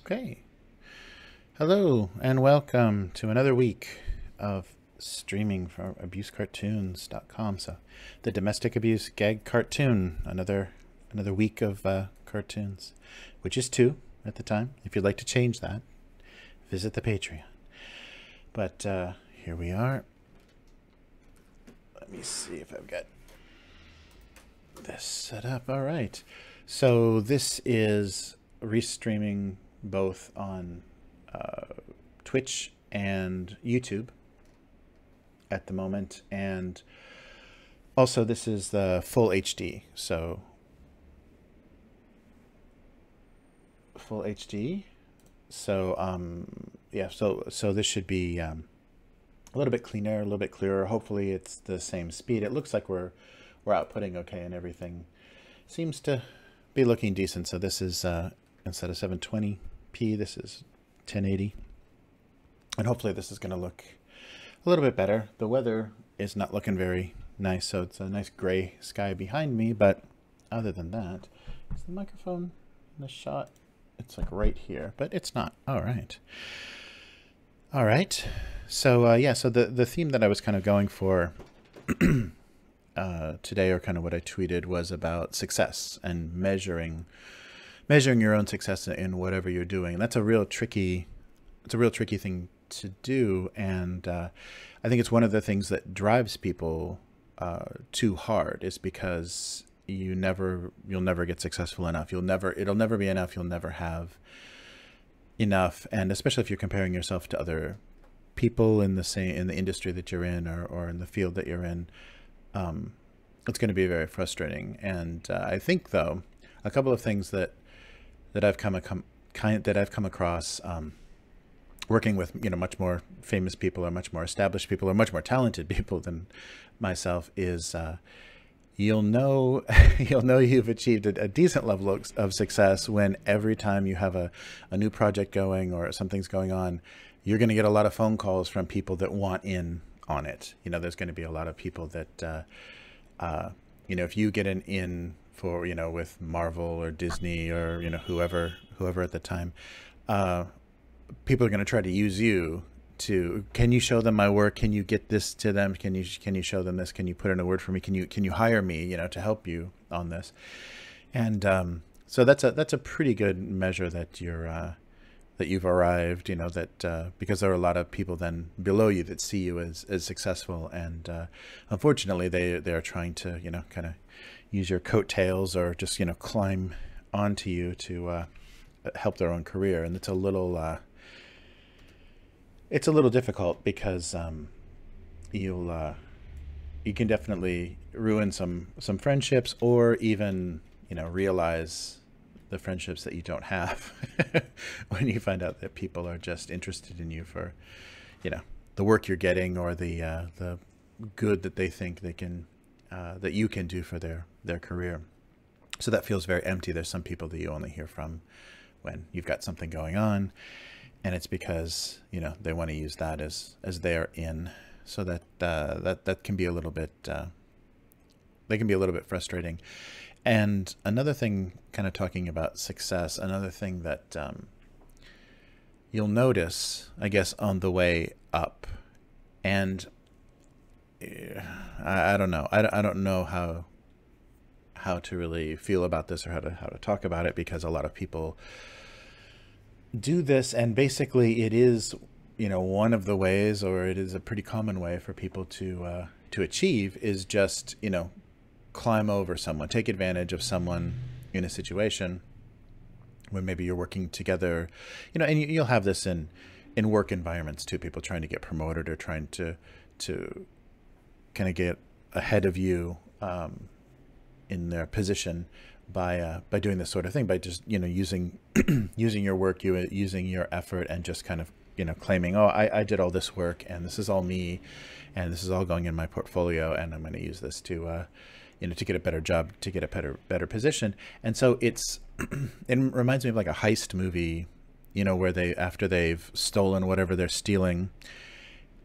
Okay. Hello and welcome to another week of streaming from abusecartoons.com. So, the domestic abuse gag cartoon, another week of cartoons, which is 2 at the time. If you'd like to change that, visit the Patreon. But here we are. Let me see if I've got this set up. All right. So this is restreaming both on Twitch and YouTube at the moment, and also this is the full HD. So full HD. So yeah. So this should be a little bit cleaner, a little bit clearer. Hopefully it's the same speed. It looks like we're outputting okay, and everything seems to be looking decent. So this is instead of 720p, this is 1080, and hopefully this is going to look a little bit better. The weather is not looking very nice, so it's a nice gray sky behind me, but other than that, is the microphone in the shot? It's like right here, but it's not. All right. So yeah, so the theme that I was kind of going for today, or kind of what I tweeted, was about success and measuring your own success in whatever you're doing. And that's a real tricky thing to do, and I think it's one of the things that drives people too hard, is because you'll never get successful enough. It'll never be enough. You'll never have enough. And especially if you're comparing yourself to other people in the industry that you're in, or in the field that you're in, it's going to be very frustrating. And I think, though, a couple of things that I've come across working with much more famous people, or much more established people, or much more talented people than myself, is you'll know you've achieved a decent level of success when every time you have a new project going, or something's going on, you're going to get a lot of phone calls from people that want in on it. There's going to be a lot of people that if you get an in for with Marvel or Disney, or whoever at the time, people are going to try to use you to, can you show them my work? Can you get this to them? Can you show them this? Can you put in a word for me? Can you hire me, to help you on this? And so that's a pretty good measure that you've arrived, because there are a lot of people then below you that see you as successful, and unfortunately they're trying to kind of use your coattails, or just climb onto you to help their own career. And it's a little difficult, because you can definitely ruin some friendships, or even realize the friendships that you don't have when you find out that people are just interested in you for the work you're getting, or the good that they think they can that you can do for their career. So that feels very empty. There's some people that you only hear from when you've got something going on, and it's because they want to use that as their in. So that can be a little bit they can be a little bit frustrating. And another thing, kind of talking about success, another thing that you'll notice, I guess, on the way up, and I don't know, I don't know how to really feel about this, or how to talk about it, because a lot of people do this, and basically it is one of the ways, or it is a pretty common way for people to achieve, is just climb over someone, take advantage of someone in a situation when maybe you're working together, and you'll have this in work environments too, people trying to get promoted, or trying to kind of get ahead of you in their position by doing this sort of thing, by just using your work, using your effort, and just kind of claiming, oh, I did all this work, and this is all me, and this is all going in my portfolio, and I'm going to use this to to get a better job, to get a better position. And so it reminds me of like a heist movie, where after they've stolen whatever they're stealing,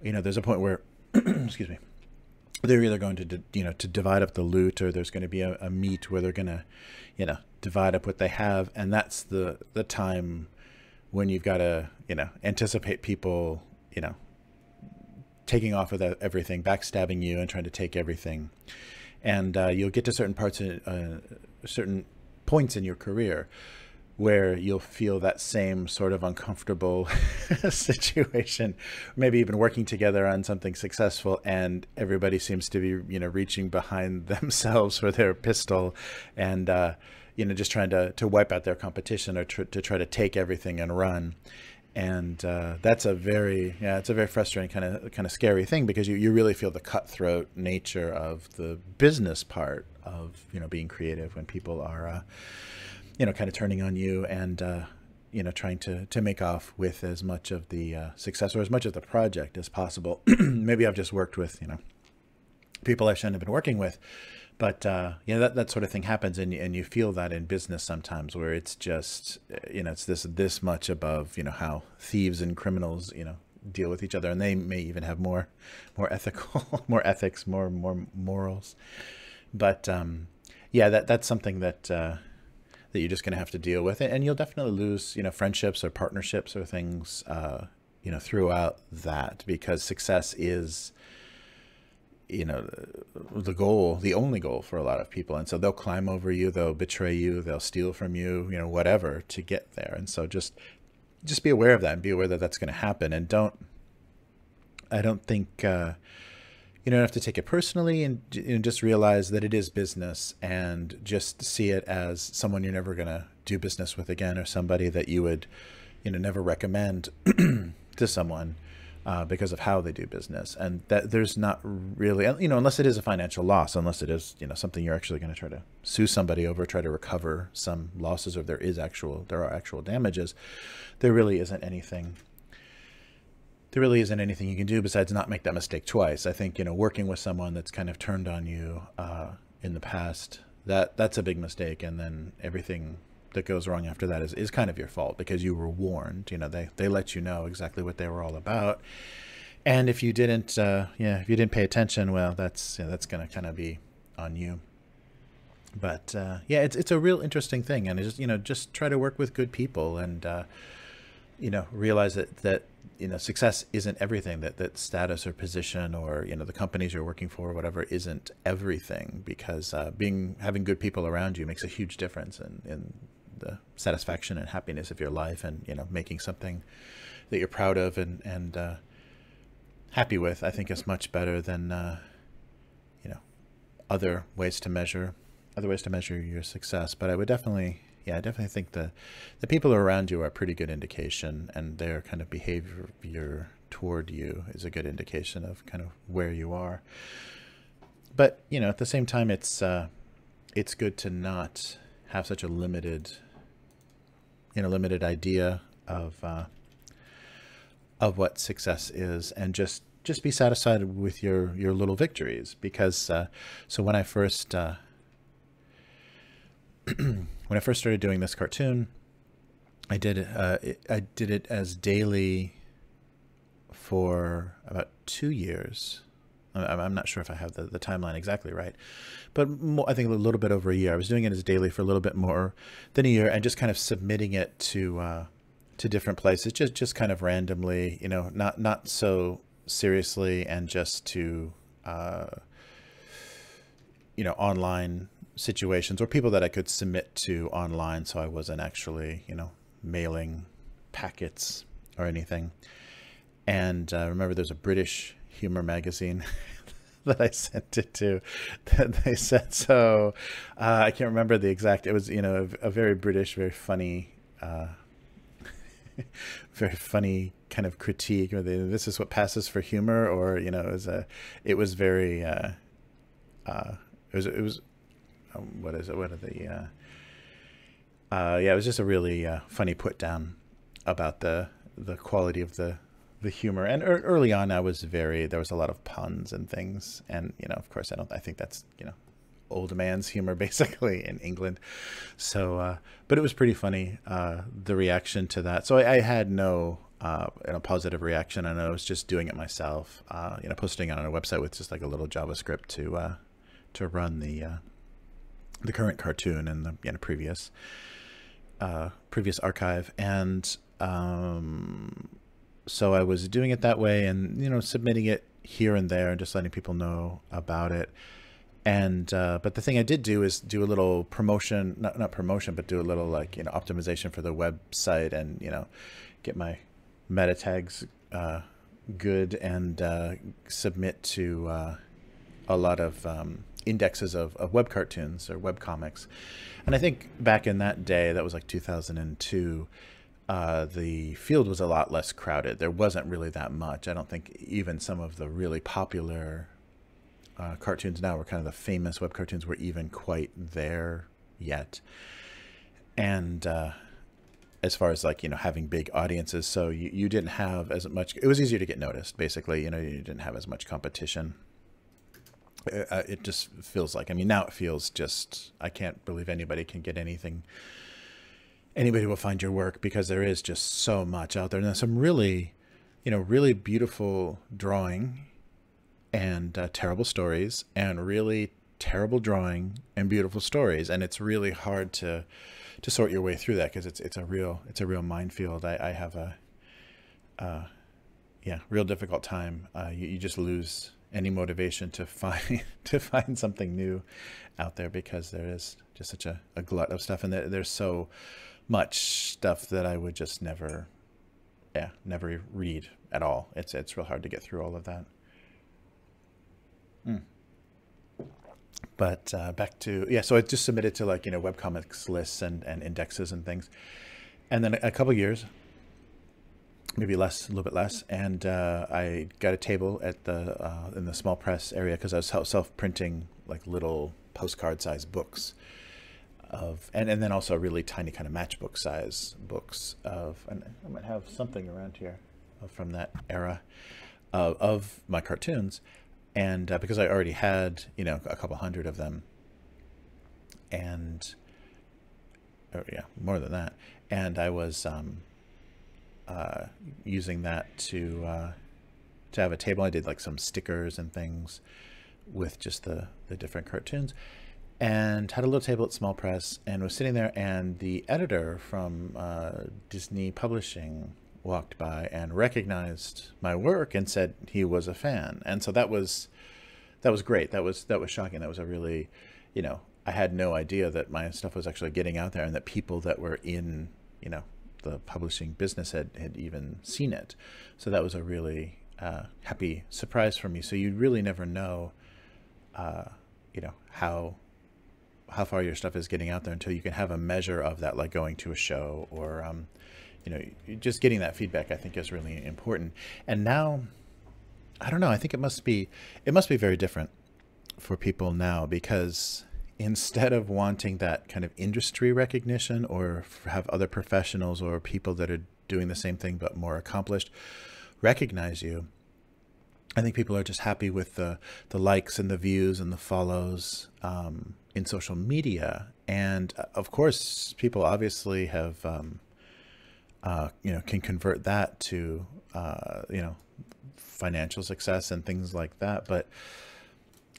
there's a point where excuse me, they're either going to divide up the loot, or there's going to be a meet where they're going to divide up what they have. And that's the time when you've got to, anticipate people, taking off with everything, backstabbing you and trying to take everything. And you'll get to certain points in your career where you'll feel that same sort of uncomfortable situation, maybe even working together on something successful, and everybody seems to be, reaching behind themselves for their pistol and, just trying to wipe out their competition or to try to take everything and run. And that's it's a very frustrating kind of scary thing, because you really feel the cutthroat nature of the business part of, being creative, when people are, kind of turning on you and, trying to make off with as much of the success or as much of the project as possible. Maybe I've just worked with, people I shouldn't have been working with. But, that sort of thing happens. And you feel that in business sometimes, where it's just, it's this much above, how thieves and criminals, deal with each other. And they may even have more ethical, more ethics, more morals. But, that's something that you're just going to have to deal with. And you'll definitely lose, friendships or partnerships or things, throughout that, because success is, the goal, the only goal for a lot of people. And so they'll climb over you, they'll betray you, they'll steal from you, whatever to get there. And so just be aware of that, and be aware that that's going to happen. And I don't think, you don't have to take it personally, and just realize that it is business, and just see it as someone you're never going to do business with again, or somebody that you would, never recommend to someone. Because of how they do business. And that there's not really, unless it is a financial loss, unless it is, something you're actually going to try to sue somebody over, try to recover some losses, or there are actual damages, there really isn't anything you can do besides not make that mistake twice. I think, working with someone that's kind of turned on you in the past, that's a big mistake. And then everything that goes wrong after that is kind of your fault, because you were warned. They let you know exactly what they were all about, and if you didn't if you didn't pay attention, well, that's going to kind of be on you. But it's a real interesting thing, and it's just try to work with good people, and realize that success isn't everything, that status or position or the companies you're working for or whatever isn't everything, because having good people around you makes a huge difference in the satisfaction and happiness of your life, and making something that you're proud of and happy with. I think is much better than other ways to measure your success. But I would definitely think the people around you are a pretty good indication, and their kind of behavior toward you is a good indication of kind of where you are. But at the same time, it's good to not have such a limited idea of what success is, and just be satisfied with your little victories. Because so when I first started doing this cartoon, I did it as daily for about 2 years. I'm not sure if I have the timeline exactly right, but I think a little bit over a year. I was doing it as daily for a little bit more than a year, and just kind of submitting it to different places, just kind of randomly, not so seriously, and just to online situations, or people that I could submit to online, so I wasn't actually mailing packets or anything. And I remember there's a British humor magazine that I sent it to, that they said, so I can't remember the exact, it was a very British, very funny very funny kind of critique, or this is what passes for humor, or it was very what is it, what are the it was just a really funny put down about the quality of the humor. And early on, there was a lot of puns and things, and of course I think that's old man's humor basically in England. So but it was pretty funny, the reaction to that. So I had no positive reaction, and I was just doing it myself, posting it on a website with just like a little JavaScript to run the current cartoon and the previous archive. And So I was doing it that way, and submitting it here and there and just letting people know about it. And but the thing I did do is do a little promotion, not promotion, but do a little like optimization for the website, and get my meta tags good, and submit to a lot of indexes of web cartoons or web comics. And I think back in that day, that was like 2002, the field was a lot less crowded. There wasn't really that much. I don't think even some of the really popular cartoons now, were kind of the famous web cartoons, were even quite there yet. And as far as like having big audiences, so you didn't have as much. It was easier to get noticed, basically. You didn't have as much competition. It just feels like, I mean, now it feels just, I can't believe anybody can get anything. Anybody will find your work, because there is just so much out there. And there's some really, really beautiful drawing and terrible stories, and really terrible drawing and beautiful stories. And it's really hard to sort your way through that, because it's a real minefield. I have a real difficult time. You just lose any motivation to find something new out there, because there is just such a glut of stuff, and there's so much stuff that I would just never read at all. It's real hard to get through all of that. But back to, so I just submitted to like webcomics lists and indexes and things, and then a couple years, maybe less, a little bit less, and I got a table at the in the small press area, because I was self-printing like little postcard size books of, and then also really tiny kind of matchbook size books of, and I might have something around here from that era of my cartoons. And because I already had a couple hundred of them, and more than that, and I was using that to have a table. I did like some stickers and things with just the different cartoons, and had a little table at small press, and was sitting there, and the editor from Disney Publishing walked by and recognized my work and said he was a fan. And so that was great. That was shocking. That was a really, I had no idea that my stuff was actually getting out there, and that people that were in the publishing business had even seen it. So that was a really happy surprise for me. So you really never know how far your stuff is getting out there until you can have a measure of that, like going to a show, or just getting that feedback, I think, is really important. And now, I don't know, I think it must be very different for people now, because instead of wanting that kind of industry recognition, or have other professionals or people that are doing the same thing but more accomplished recognize you, I think people are just happy with the likes and the views and the follows in social media. And of course, people obviously have can convert that to financial success and things like that. But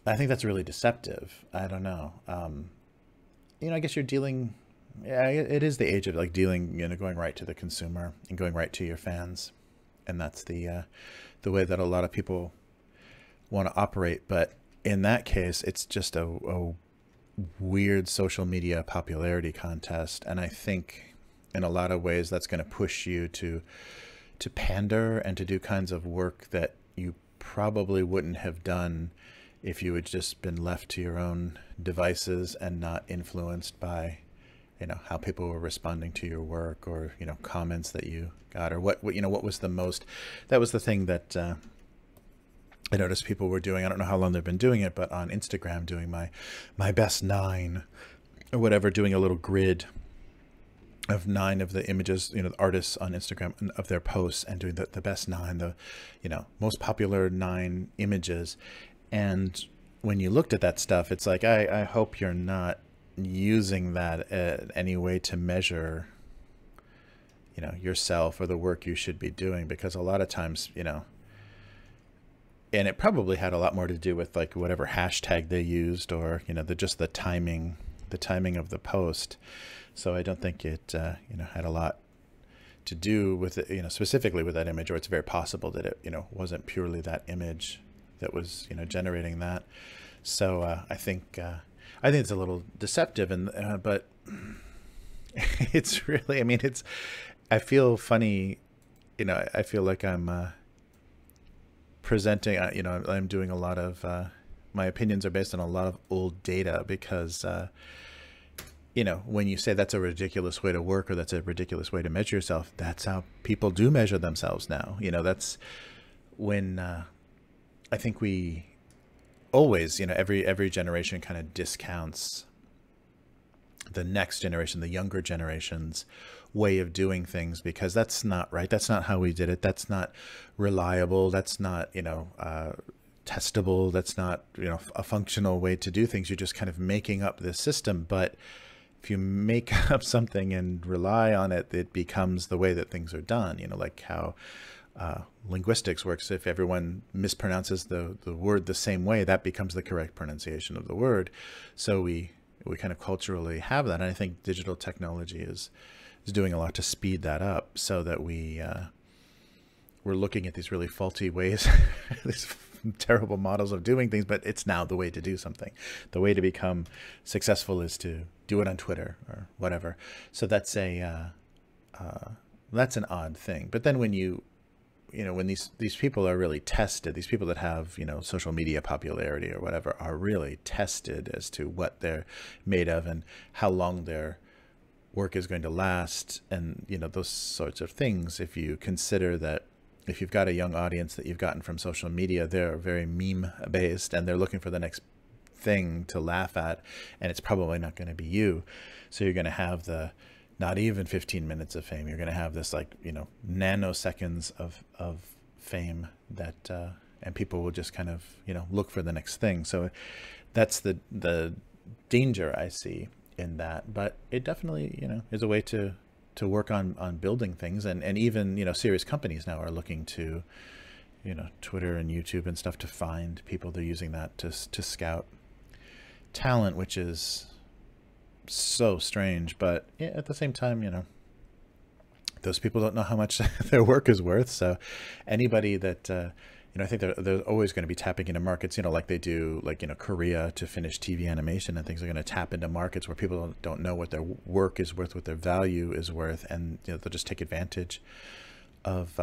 I think that's really deceptive. I don't know. I guess you're dealing. Yeah, it is the age of like dealing. Going right to the consumer and going right to your fans, and that's the way that a lot of people want to operate. But in that case, it's just a weird social media popularity contest, and I think in a lot of ways that's going to push you to pander and to do kinds of work that you probably wouldn't have done if you had just been left to your own devices and not influenced by how people were responding to your work, or comments that you got, or what was the most. That was the thing that I noticed people were doing. I don't know how long they've been doing it, but on Instagram, doing my best 9 or whatever, doing a little grid of 9 of the images, the artists on Instagram, of their posts, and doing the best 9, the most popular 9 images. And when you looked at that stuff, it's like, I hope you're not using that any way to measure yourself or the work you should be doing, because a lot of times and it probably had a lot more to do with like whatever hashtag they used, or just the timing of the post. So I don't think it had a lot to do with it, specifically with that image, or it's very possible that it, wasn't purely that image that was, generating that. So I think it's a little deceptive, and but it's really, I mean, I feel funny, I feel like I'm presenting, I'm doing a lot of, my opinions are based on a lot of old data, because when you say that's a ridiculous way to work, or that's a ridiculous way to measure yourself, that's how people do measure themselves now. That's when I think we always, every generation kind of discounts the next generation, the younger generation's way of doing things, because that's not right. That's not how we did it. That's not reliable. That's not, testable. That's not, a functional way to do things. You're just kind of making up this system. But if you make up something and rely on it, it becomes the way that things are done, like how linguistics works. If everyone mispronounces the word the same way, that becomes the correct pronunciation of the word. So we kind of culturally have that. And I think digital technology is doing a lot to speed that up, so that we're looking at these really faulty ways, these terrible models of doing things, but it's now the way to do something. The way to become successful is to do it on Twitter or whatever. So that's an odd thing. But then when when these people are really tested, these people that have, social media popularity or whatever, are really tested as to what they're made of and how long their work is going to last, and, those sorts of things. If you consider that, if you've got a young audience that you've gotten from social media, they're very meme based, and they're looking for the next thing to laugh at, and it's probably not going to be you. So you're going to have not even 15 minutes of fame. You're going to have this, like, nanoseconds of fame that, and people will just kind of, look for the next thing. So that's the danger I see in that. But it definitely, is a way to work on building things. And even, serious companies now are looking to, Twitter and YouTube and stuff to find people. They're using that to scout talent, which is so strange. But at the same time, those people don't know how much their work is worth. So anybody that I think they're always going to be tapping into markets, like they do, like, Korea to finish TV animation, and things are going to tap into markets where people don't know what their work is worth, what their value is worth, and they'll just take advantage of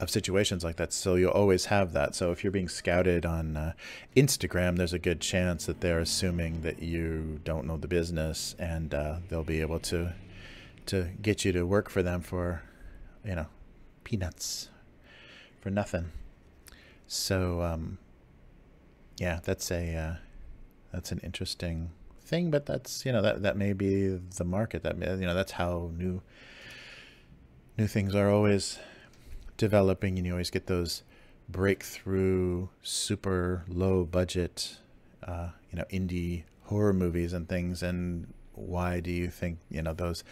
situations like that. So you'll always have that. So if you're being scouted on Instagram, there's a good chance that they're assuming that you don't know the business, and they'll be able to get you to work for them for, peanuts, for nothing. So yeah, that's an interesting thing, but that's, that may be the market. That, that's how new things are always developing, and you always get those breakthrough, super low budget, indie horror movies and things. And why do you think, those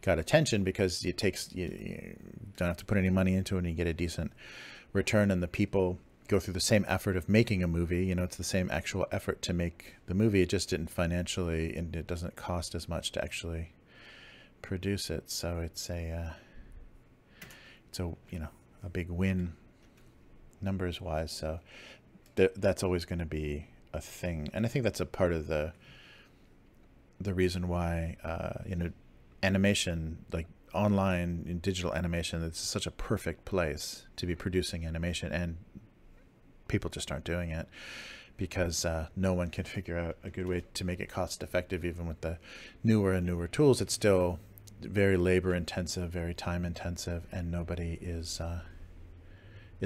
got attention? Because you don't have to put any money into it, and you get a decent return, and the people go through the same effort of making a movie. It's the same actual effort to make the movie. It just didn't financially, and it doesn't cost as much to actually produce it. So it's a big win numbers wise. So that's always going to be a thing. And I think that's a part of the reason why, animation, like online and digital animation, it's such a perfect place to be producing animation, and people just aren't doing it because no one can figure out a good way to make it cost effective. Even with the newer and newer tools, it's still very labor intensive, very time intensive, and nobody is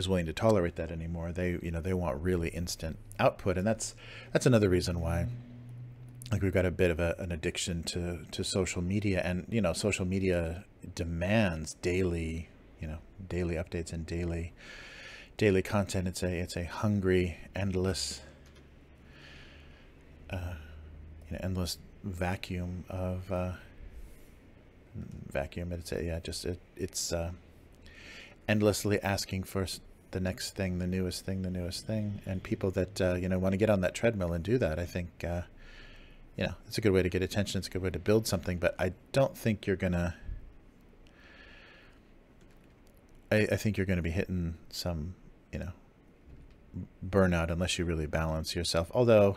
willing to tolerate that anymore. They want really instant output, and that's another reason why, like, we've got a bit of an addiction to social media. And social media demands daily updates and daily content. It's a hungry, endless endless vacuum of vacuum. It's endlessly asking for the next thing, the newest thing, and people that want to get on that treadmill and do that. I think it's a good way to get attention. It's a good way to build something, but I don't think you're gonna I think you're going to be hitting some, burnout unless you really balance yourself. Although,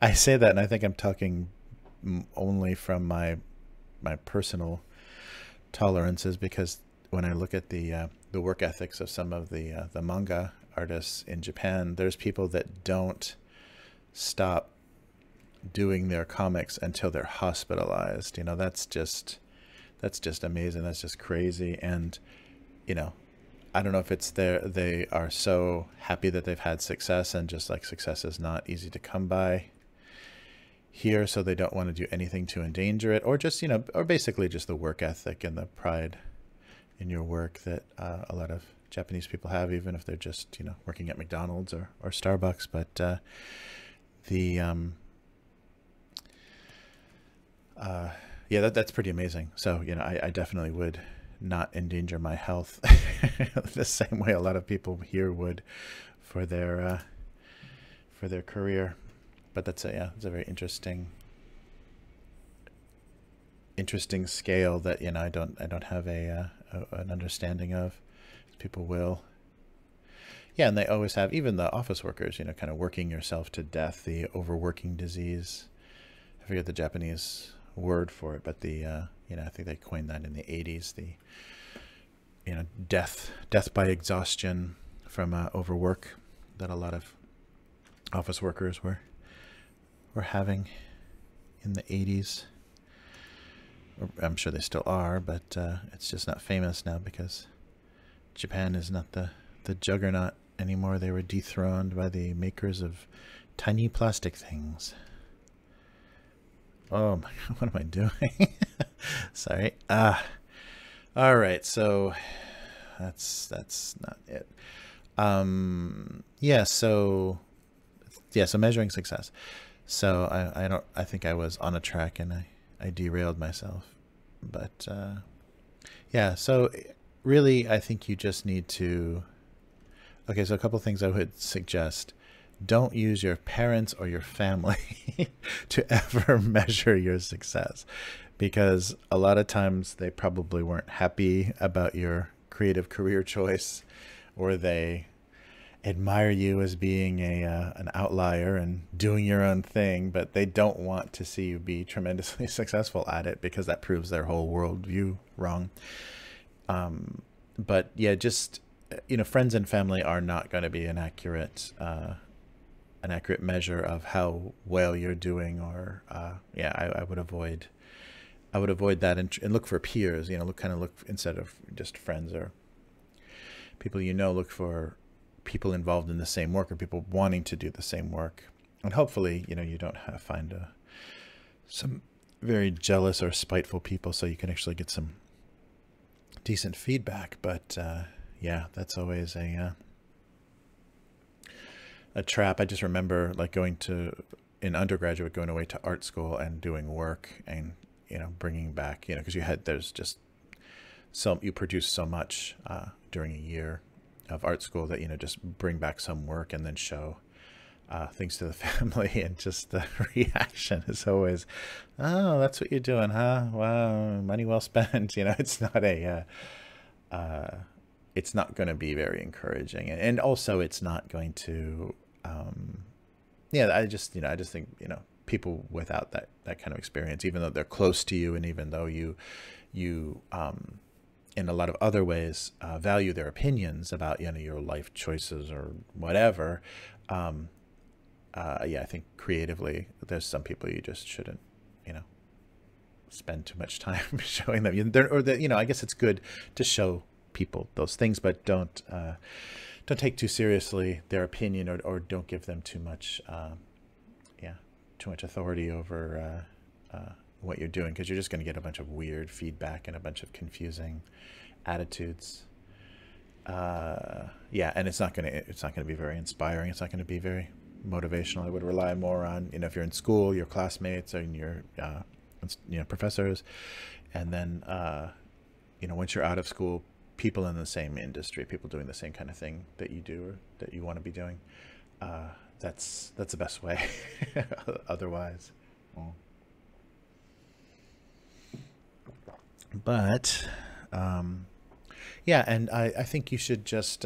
I say that, and I think I'm talking only from my personal tolerances, because when I look at the work ethics of some of the manga artists in Japan, there's people that don't stop doing their comics until they're hospitalized. That's just amazing. That's just crazy. And I don't know if it's they are so happy that they've had success, and just like success is not easy to come by here, so they don't want to do anything to endanger it, or just or basically just the work ethic and the pride in your work that a lot of Japanese people have, even if they're just working at McDonald's or Starbucks. But yeah, that's pretty amazing. So I definitely would not endanger my health the same way a lot of people here would for their career. But it's a very interesting scale that I don't have an understanding of. People will. Yeah, and they always have, even the office workers, kind of working yourself to death, the overworking disease. I forget the Japanese word for it, but I think they coined that in the 80s, the death by exhaustion from overwork that a lot of office workers were having in the 80s. I'm sure they still are, but it's just not famous now because Japan is not the juggernaut anymore. They were dethroned by the makers of tiny plastic things. Oh my, what am I doing? Sorry. All right, so that's not it. So measuring success. So I think I was on a track and I derailed myself. But yeah, so really I think you just need to, okay, so a couple things I would suggest. Don't use your parents or your family to ever measure your success, because a lot of times they probably weren't happy about your creative career choice, or they admire you as being an outlier and doing your own thing, but they don't want to see you be tremendously successful at it, because that proves their whole worldview wrong. But yeah, just friends and family are not going to be an accurate measure of how well you're doing, or I would avoid that and look for peers. Look instead of just friends or people look for people involved in the same work, or people wanting to do the same work. And hopefully you don't find some very jealous or spiteful people, so you can actually get some decent feedback. But yeah, that's always a trap. I just remember like in undergraduate, going away to art school and doing work, and bringing back, because you produce so much during a year of art school that just bring back some work and then show things to the family, and just the reaction is always, oh, that's what you're doing, huh? Wow, money well spent. It's not going to be very encouraging, and also it's not going to I just think people without that kind of experience, even though they're close to you, and even though you in a lot of other ways value their opinions about your life choices or whatever, I think creatively there's some people you just shouldn't spend too much time showing them. I guess it's good to show people those things, but don't take too seriously their opinion, or don't give them too much authority over what you're doing, because you're just going to get a bunch of weird feedback and a bunch of confusing attitudes. And it's not going to be very inspiring. It's not going to be very motivational. I would rely more on if you're in school, your classmates and your professors, and then once you're out of school, people in the same industry, people doing the same kind of thing that you do or that you want to be doing. That's the best way. Otherwise, but Yeah, and I think you should just,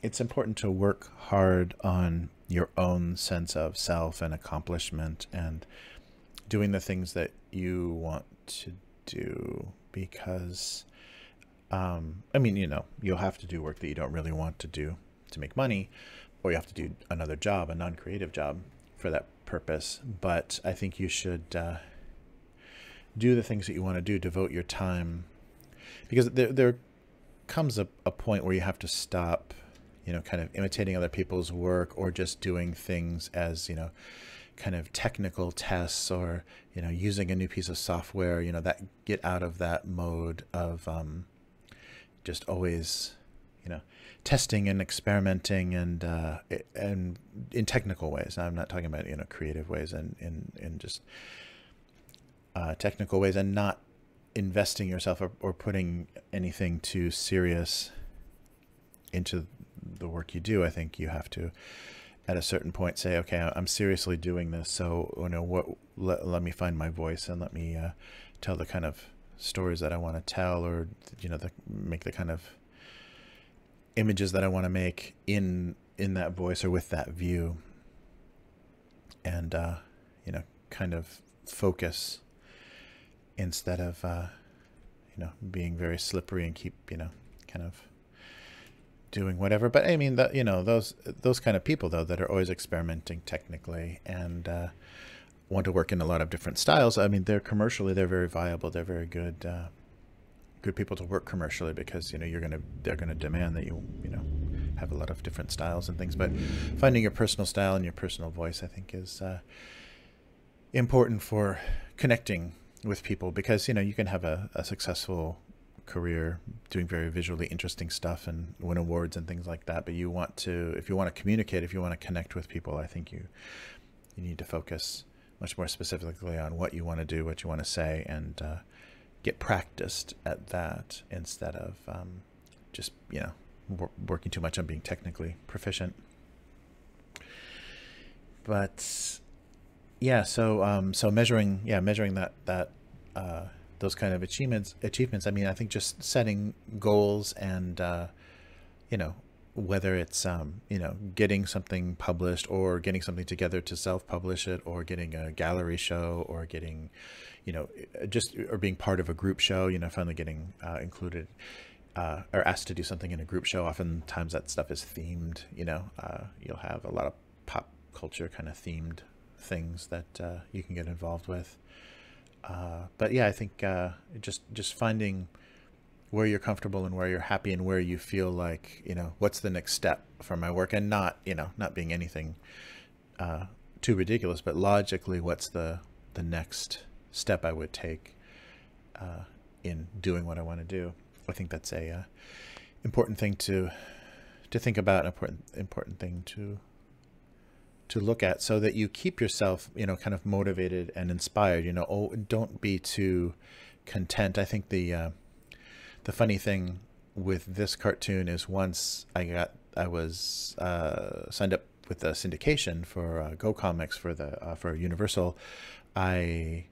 it's important to work hard on your own sense of self and accomplishment and doing the things that you want to do because, I mean, you'll have to do work that you don't really want to do to make money, or you have to do another job, a non-creative job for that purpose. But I think you should do the things that you want to do, devote your time, because there comes a point where you have to stop, kind of imitating other people's work or just doing things as, kind of technical tests or, using a new piece of software, that get out of that mode of just always, testing and experimenting and in technical ways. I'm not talking about, creative ways and in just technical ways, and not investing yourself or putting anything too serious into the work you do. I think you have to, at a certain point, say, okay, I'm seriously doing this. So, let me find my voice and let me tell the kind of stories that I want to tell, or, make the kind of images that I want to make in that voice or with that view. And, kind of focus instead of, being very slippery and keep, kind of doing whatever. But I mean, that, those kind of people, though, that are always experimenting technically and want to work in a lot of different styles. I mean, they're very viable. They're very good, good people to work commercially, because, they're gonna demand that you have a lot of different styles and things. But finding your personal style and your personal voice, I think, is important for connecting with people, because, you can have a successful career doing very visually interesting stuff and win awards and things like that. But if you want to communicate, if you want to connect with people, I think you need to focus much more specifically on what you want to do, what you want to say, and get practiced at that instead of just, working too much on being technically proficient. But yeah, so measuring that those kind of achievements. I mean, I think just setting goals and, whether it's, getting something published or getting something together to self-publish it, or getting a gallery show, or getting, or being part of a group show, finally getting included or asked to do something in a group show. Oftentimes that stuff is themed, you'll have a lot of pop culture kind of themed things that you can get involved with. But yeah, I think just finding where you're comfortable and where you're happy and where you feel like, what's the next step for my work, and not being anything too ridiculous, but logically, what's the next step I would take in doing what I want to do. I think that's a important thing to think about, important thing to look at, so that you keep yourself, kind of motivated and inspired. Don't be too content. I think the funny thing with this cartoon is, once I was signed up with the syndication for Go Comics for Universal, I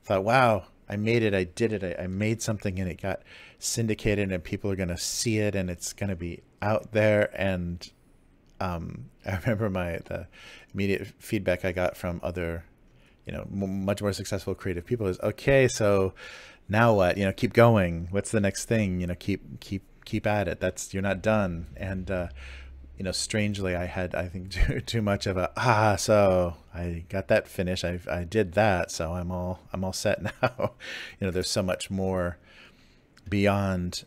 thought, wow, I made it. I did it. I made something, and it got syndicated, and people are going to see it, and it's going to be out there. And I remember the immediate feedback I got from other, much more successful creative people is, okay, so now what? Keep going. What's the next thing? Keep at it. You're not done. And strangely, I had, I think, too much of so I got that finished. I did that, so I'm all set now. There's so much more beyond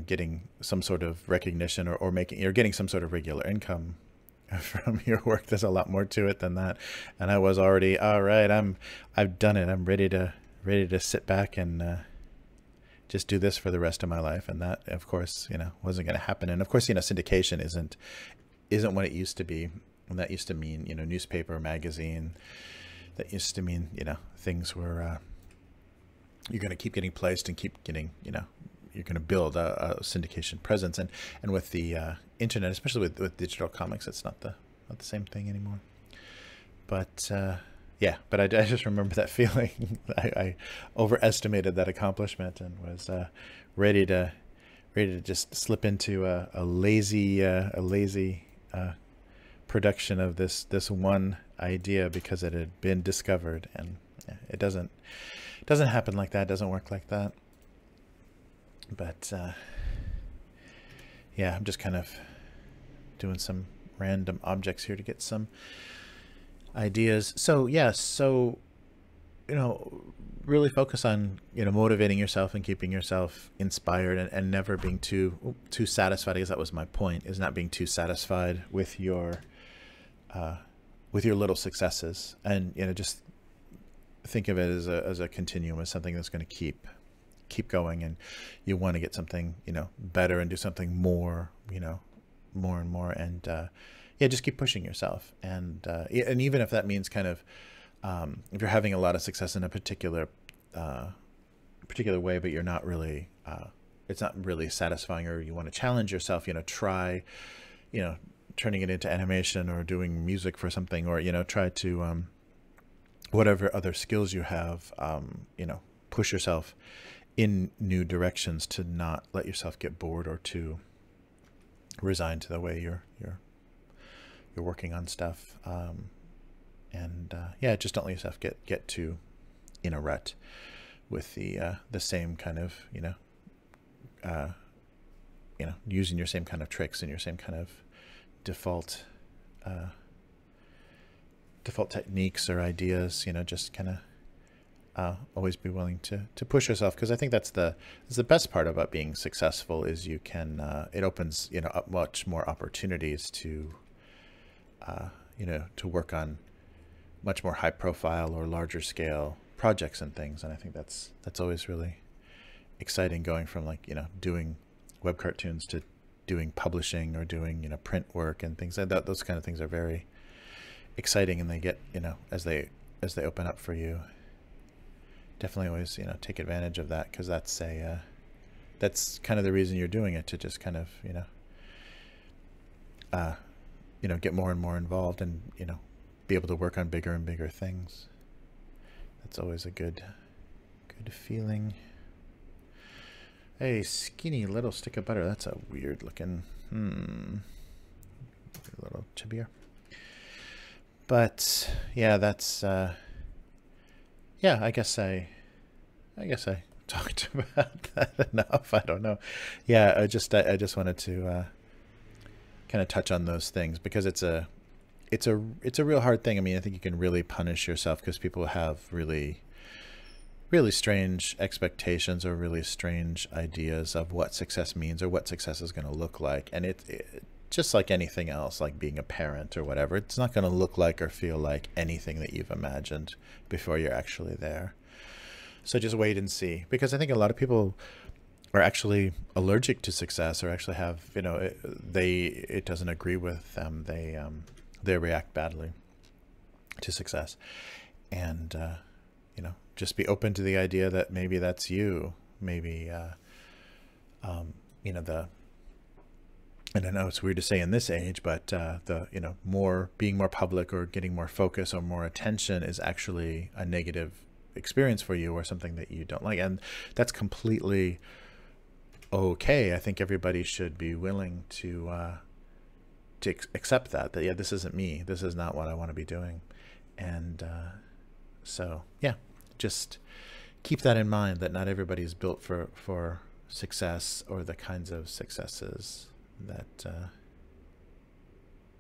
getting some sort of recognition or getting some sort of regular income from your work. There's a lot more to it than that. And I was already, all right, I've done it. I'm ready to sit back and just do this for the rest of my life. And that, of course, wasn't going to happen. And of course, syndication isn't what it used to be. And that used to mean, newspaper, magazine. That used to mean, things were, you're going to keep getting placed and keep getting, you're going to build a syndication presence. And with the internet, especially with digital comics, it's not the same thing anymore. But yeah, but I just remember that feeling. I overestimated that accomplishment and was ready to ready to just slip into a lazy production of this one idea because it had been discovered, and it doesn't happen like that. It doesn't work like that. But yeah, I'm just kind of doing some random objects here to get some ideas. So yeah, so really focus on motivating yourself and keeping yourself inspired, and never being too satisfied. I guess that was my point, is not being too satisfied with your little successes, and just think of it as a continuum, as something that's going to keep going, and you want to get something better and do something more, more and more, and yeah, just keep pushing yourself, and even if that means kind of if you're having a lot of success in a particular way, but you're not really it's not really satisfying, or you want to challenge yourself, try turning it into animation or doing music for something, or try to whatever other skills you have, push yourself in new directions, to not let yourself get bored or to resign to the way you're working on stuff, and yeah, just don't let yourself get too in a rut with the same kind of using your same kind of tricks and your same kind of default techniques or ideas. Just kind of always be willing to push yourself, because I think that's the best part about being successful, is you can it opens up much more opportunities to to work on much more high profile or larger scale projects and things. And I think that's always really exciting, going from like doing web cartoons to doing publishing, or doing print work and things like that. Those kind of things are very exciting, and they get as they open up for you. Definitely always take advantage of that, because that's kind of the reason you're doing it, to just kind of get more and more involved, and be able to work on bigger and bigger things. That's always a good feeling. A skinny little stick of butter. That's a weird looking, a little chubbier. But yeah, that's yeah, I guess I talked about that enough. I don't know. Yeah, I just wanted to kind of touch on those things, because it's a real hard thing. I mean, I think you can really punish yourself, because people have really strange expectations, or really strange ideas of what success means, or what success is going to look like. And it just like anything else, like being a parent or whatever, it's not going to look like or feel like anything that you've imagined before you're actually there. So just wait and see, because I think a lot of people are actually allergic to success, or actually have, it doesn't agree with them. They react badly to success. And just be open to the idea that maybe that's you. Maybe and I know it's weird to say in this age, but being more public, or getting more focus or more attention, is actually a negative experience for you, or something that you don't like, and that's completely okay. I think everybody should be willing to accept that yeah, this isn't me. This is not what I want to be doing. And so yeah, just keep that in mind, that not everybody's built for success, or the kinds of successes that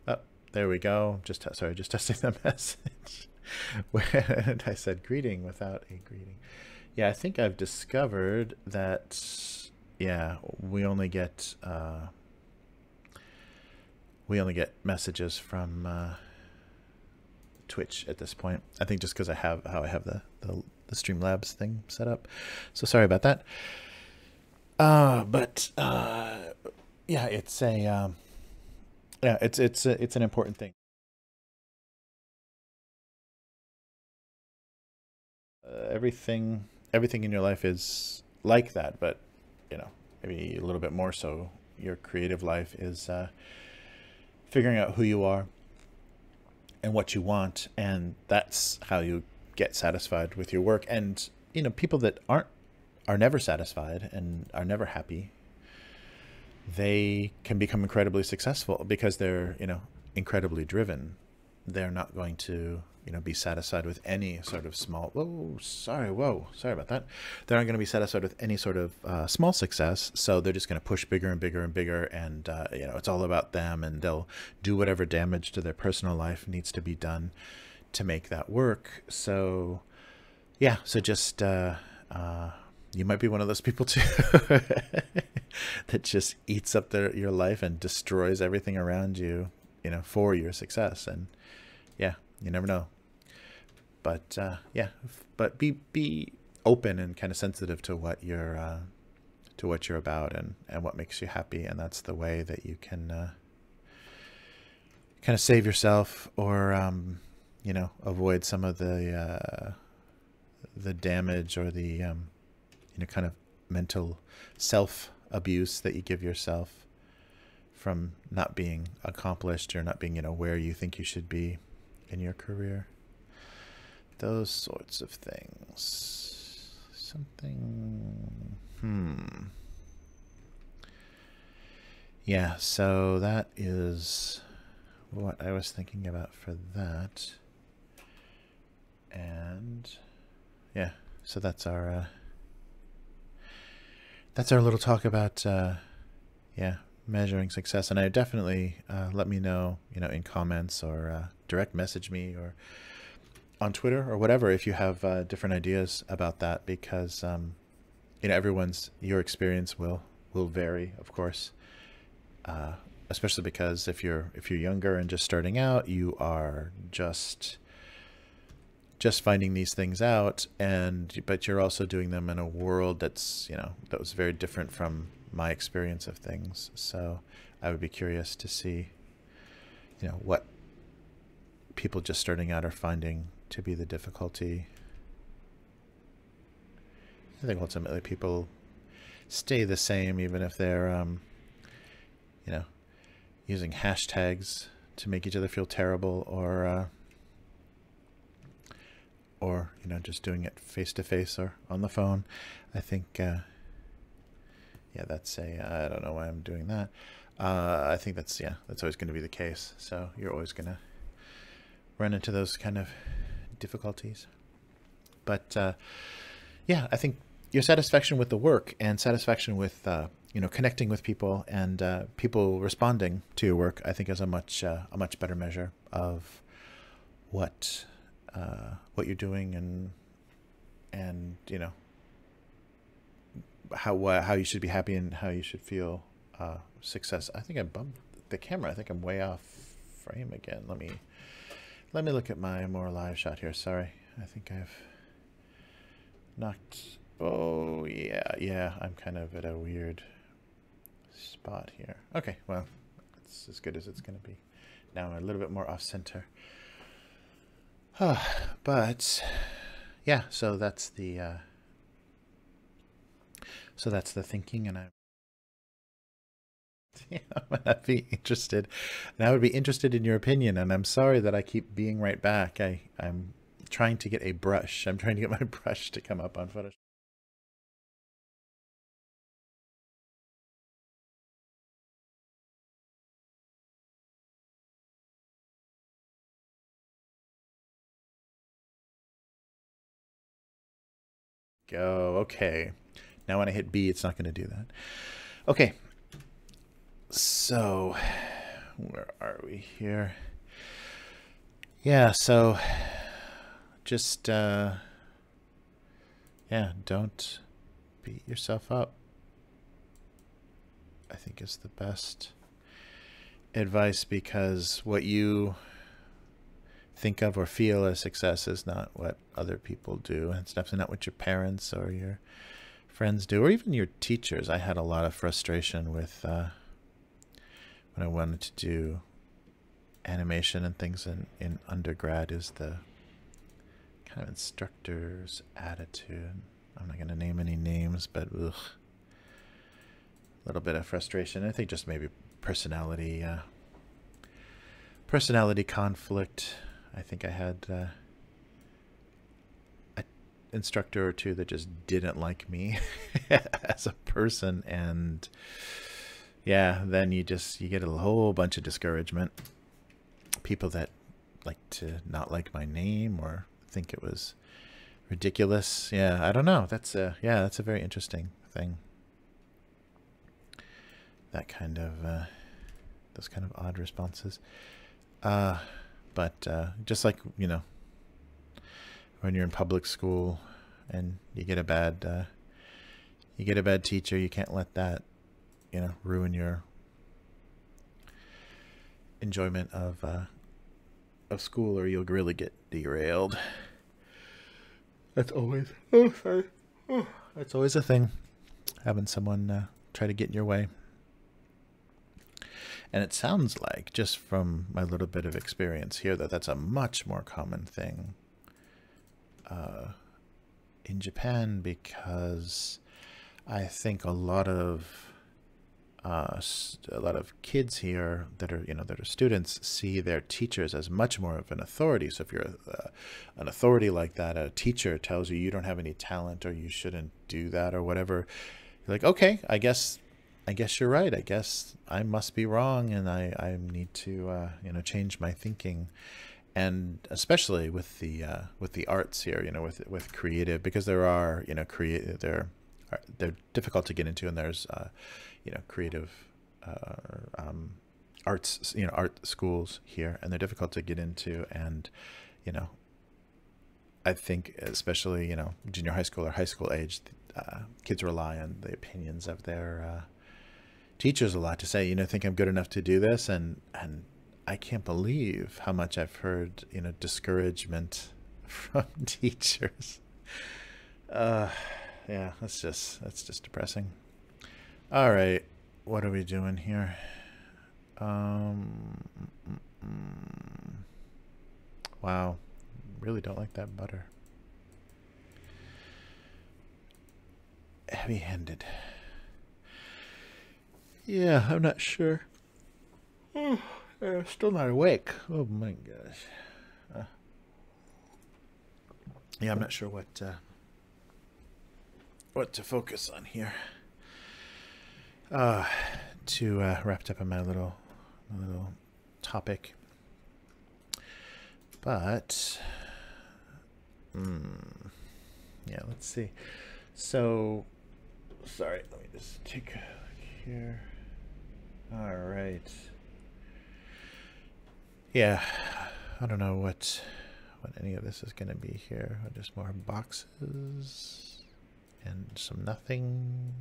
oh, there we go. Just testing the message. When I said greeting without a greeting. Yeah, I think I've discovered that, yeah, we only get messages from Twitch at this point. I think just because I have the Streamlabs thing set up. So sorry about that. But yeah, it's a it's an important thing. Everything in your life is like that, but maybe a little bit more so. Your creative life is figuring out who you are and what you want, and that's how you get satisfied with your work. And people that are never satisfied and are never happy, they can become incredibly successful because they're, incredibly driven. They're not going to, be satisfied with any sort of small, whoa, sorry about that. They're not going to be satisfied with any sort of small success. So they're just going to push bigger and bigger and bigger. And, it's all about them, and they'll do whatever damage to their personal life needs to be done to make that work. So, yeah, so just, you might be one of those people too that just eats up your life and destroys everything around you, for your success. And yeah, you never know. But yeah, but be open and kind of sensitive to what you're about, and what makes you happy, and that's the way that you can kind of save yourself, or avoid some of the damage, or the kind of mental self abuse that you give yourself from not being accomplished, or not being where you think you should be in your career. Those sorts of things. Yeah, so that is what I was thinking about for that. And yeah, so that's our little talk about measuring success. And I definitely let me know, in comments, or direct message me, or on Twitter or whatever, if you have different ideas about that, because your experience will vary, of course, especially because if you're younger and just starting out, you are just finding these things out, but you're also doing them in a world that's that was very different from my experience of things. So I would be curious to see what people just starting out are finding to be the difficulty. I think ultimately people stay the same, even if they're using hashtags to make each other feel terrible, or just doing it face to face or on the phone. I think yeah, that's I don't know why I'm doing that. I think that's always going to be the case. So you're always going to run into those kind of difficulties. But yeah, I think your satisfaction with the work, and satisfaction with connecting with people, and people responding to your work, I think is a much better measure of what you're doing, and how you should be happy, and how you should feel success. I think I bumped the camera. I think I'm way off frame again. Let me look at my more live shot here. Sorry, I think I've knocked. Oh yeah, I'm kind of at a weird spot here. Okay, well, it's as good as it's going to be. Now I'm a little bit more off center. But yeah, so that's the thinking, and I'm gonna be interested, and I would be interested in your opinion. And I'm sorry that I keep being right back. I'm trying to get a brush. I'm trying to get my brush to come up on Photoshop. Go. Okay. Now when I hit B, it's not going to do that. Okay. So where are we here? Yeah, so just yeah, don't beat yourself up, I think, is the best advice, because what you think of or feel as success is not what other people do. It's definitely not what your parents or your friends do, or even your teachers. I had a lot of frustration with when I wanted to do animation and things in undergrad, is the kind of instructor's attitude. I'm not going to name any names, but ugh, a little bit of frustration. I think just maybe personality conflict. I think I had an instructor or two that just didn't like me as a person, and Yeah, then you get a whole bunch of discouragement. People that like to not like my name or think it was ridiculous. Yeah, I don't know. That's a very interesting thing. That kind of those kind of odd responses. But just like, when you're in public school and you get a bad teacher, you can't let that, ruin your enjoyment of school, or you'll really get derailed. That's always sorry. That's always a thing. Having someone try to get in your way. And it sounds like, just from my little bit of experience here, that that's a much more common thing in Japan, because I think a lot of kids here that are students see their teachers as much more of an authority. So if you're an authority like that, a teacher tells you don't have any talent or you shouldn't do that or whatever, you're like, okay, I guess you're right. I guess I must be wrong, and I need to change my thinking. And especially with the arts here, with creative, because there are they're difficult to get into, and there's creative arts, art schools here, and they're difficult to get into. And I think especially junior high school or high school age, kids rely on the opinions of their teachers a lot to say, think I'm good enough to do this, and I can't believe how much I've heard, discouragement from teachers. Yeah, that's just depressing. All right, what are we doing here? Wow, really don't like that butter. Heavy-handed. Yeah, I'm not sure. Still not awake. Oh my gosh. Yeah, I'm not sure what to focus on here. To wrapped up on my little topic, but yeah, let's see. So, sorry, let me just take a look here. All right. Yeah, I don't know what any of this is going to be here. Just more boxes and some nothing.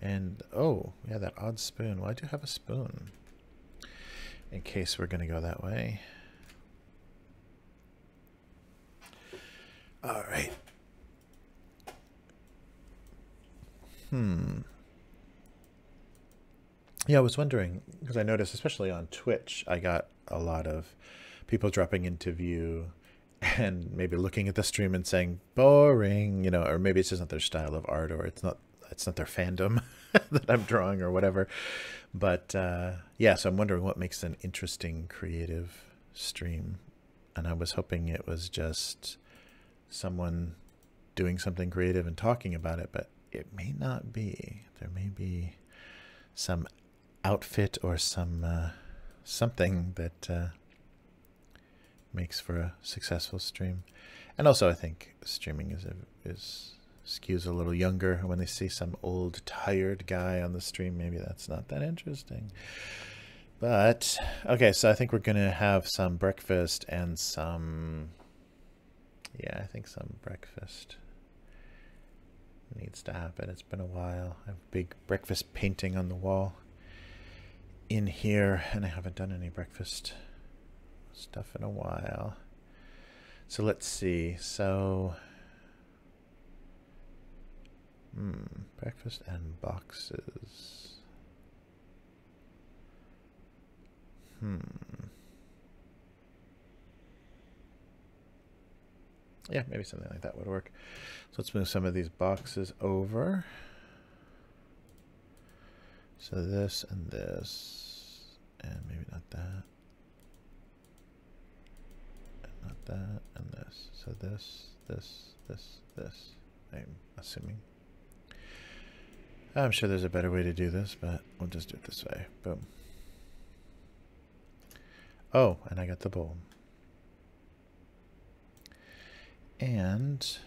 And oh, yeah, that odd spoon. Well, I do have a spoon in case we're going to go that way. All right. Yeah, I was wondering, because I noticed, especially on Twitch, I got a lot of people dropping into view and maybe looking at the stream and saying boring, or maybe it's just not their style of art, or it's not their fandom that I'm drawing or whatever. But yeah, so I'm wondering what makes an interesting creative stream. And I was hoping it was just someone doing something creative and talking about it, but it may not be. There may be some outfit or some something that makes for a successful stream. And also, I think streaming is skews a little younger. When they see some old tired guy on the stream, maybe that's not that interesting. But okay, so I think we're gonna have some breakfast and some, yeah, I think some breakfast needs to happen. It's been a while. I have a big breakfast painting on the wall in here, and I haven't done any breakfast stuff in a while. So let's see. So breakfast and boxes. Yeah, maybe something like that would work. So let's move some of these boxes over. So this and this, and maybe not that, and not that, and this. So this, I'm assuming. I'm sure there's a better way to do this, but we'll just do it this way. Boom. Oh, and I got the bowl. And,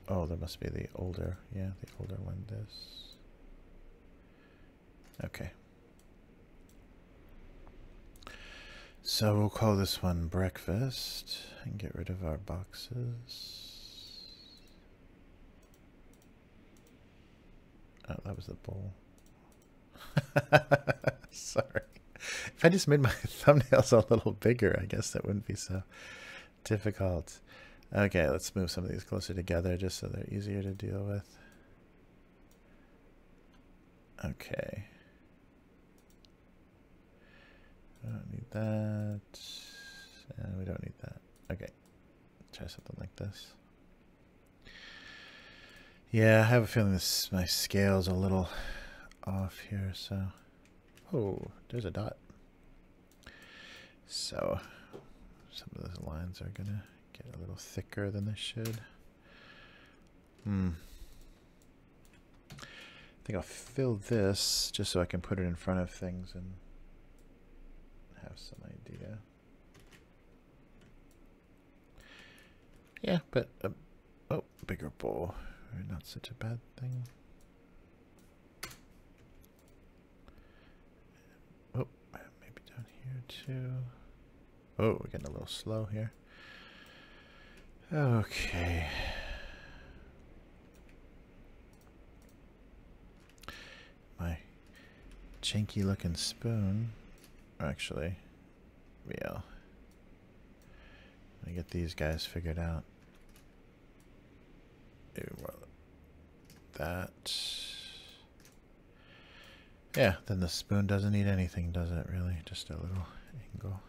oh, that must be the older, yeah, the older one, this. Okay. So we'll call this one breakfast and get rid of our boxes. Oh, that was the bowl. Sorry. If I just made my thumbnails a little bigger, I guess that wouldn't be so difficult. Okay, let's move some of these closer together just so they're easier to deal with. Okay. I don't need that. And we don't need that. Okay. Try something like this. Yeah, I have a feeling this my scale's a little off here, so. Oh, there's a dot. So some of those lines are gonna get a little thicker than they should. I think I'll fill this just so I can put it in front of things and have some idea. Yeah, but oh, bigger bowl. Not such a bad thing. Oh, maybe down here too. Oh, we're getting a little slow here. Okay. My janky looking spoon. Actually, yeah. Let me get these guys figured out. Maybe more like that. Yeah, then the spoon doesn't need anything, does it really? Just a little angle.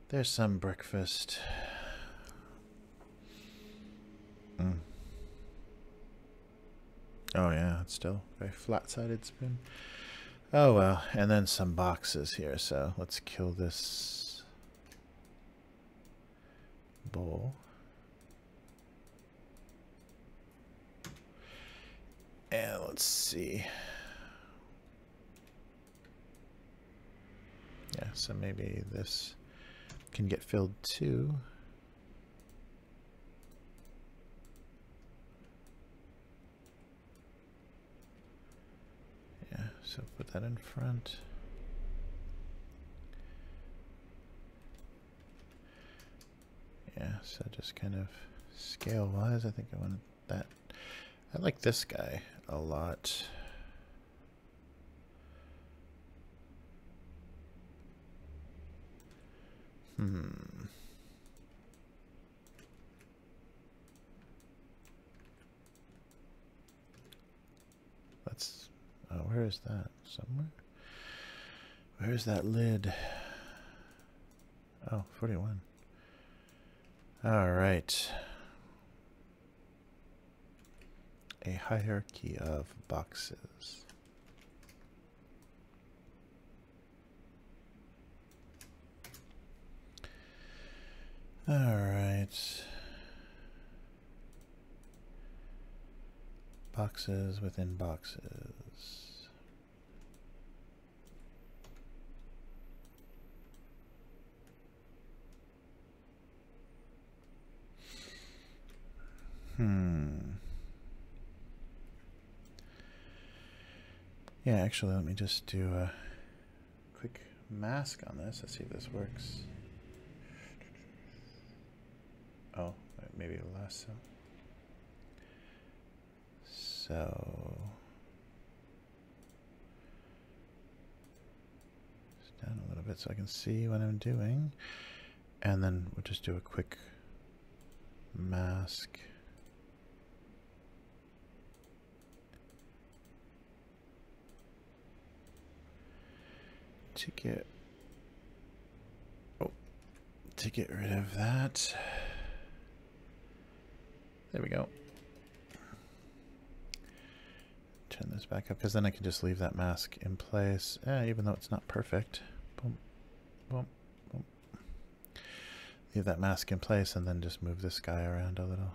There's some breakfast. Oh yeah, it's still a very flat-sided spoon. Oh well, and then some boxes here, so let's kill this bowl. And let's see. Yeah, so maybe this can get filled too. Yeah, so put that in front. Yeah, so just kind of scale-wise, I think I wanted that. I like this guy a lot. Let's, oh, where is that? Somewhere? Where's that lid? Oh, 41. All right. A hierarchy of boxes. All right. Boxes within boxes. Yeah, actually, let me just do a quick mask on this. Let's see if this works. Oh, maybe less so. So just down a little bit so I can see what I'm doing. And then we'll just do a quick mask. To get rid of that. There we go. Turn this back up because then I can just leave that mask in place, even though it's not perfect. Boom, boom, boom. leave that mask in place and then just move this guy around a little.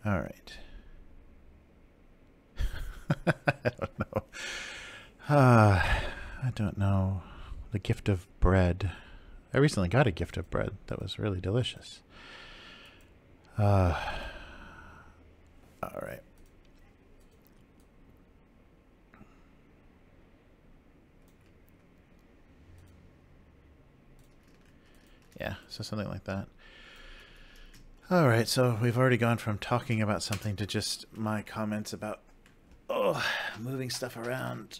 All right. I don't know. I don't know. The gift of bread. I recently got a gift of bread that was really delicious. All right. Yeah, so something like that. All right, so we've already gone from talking about something to just my comments about, moving stuff around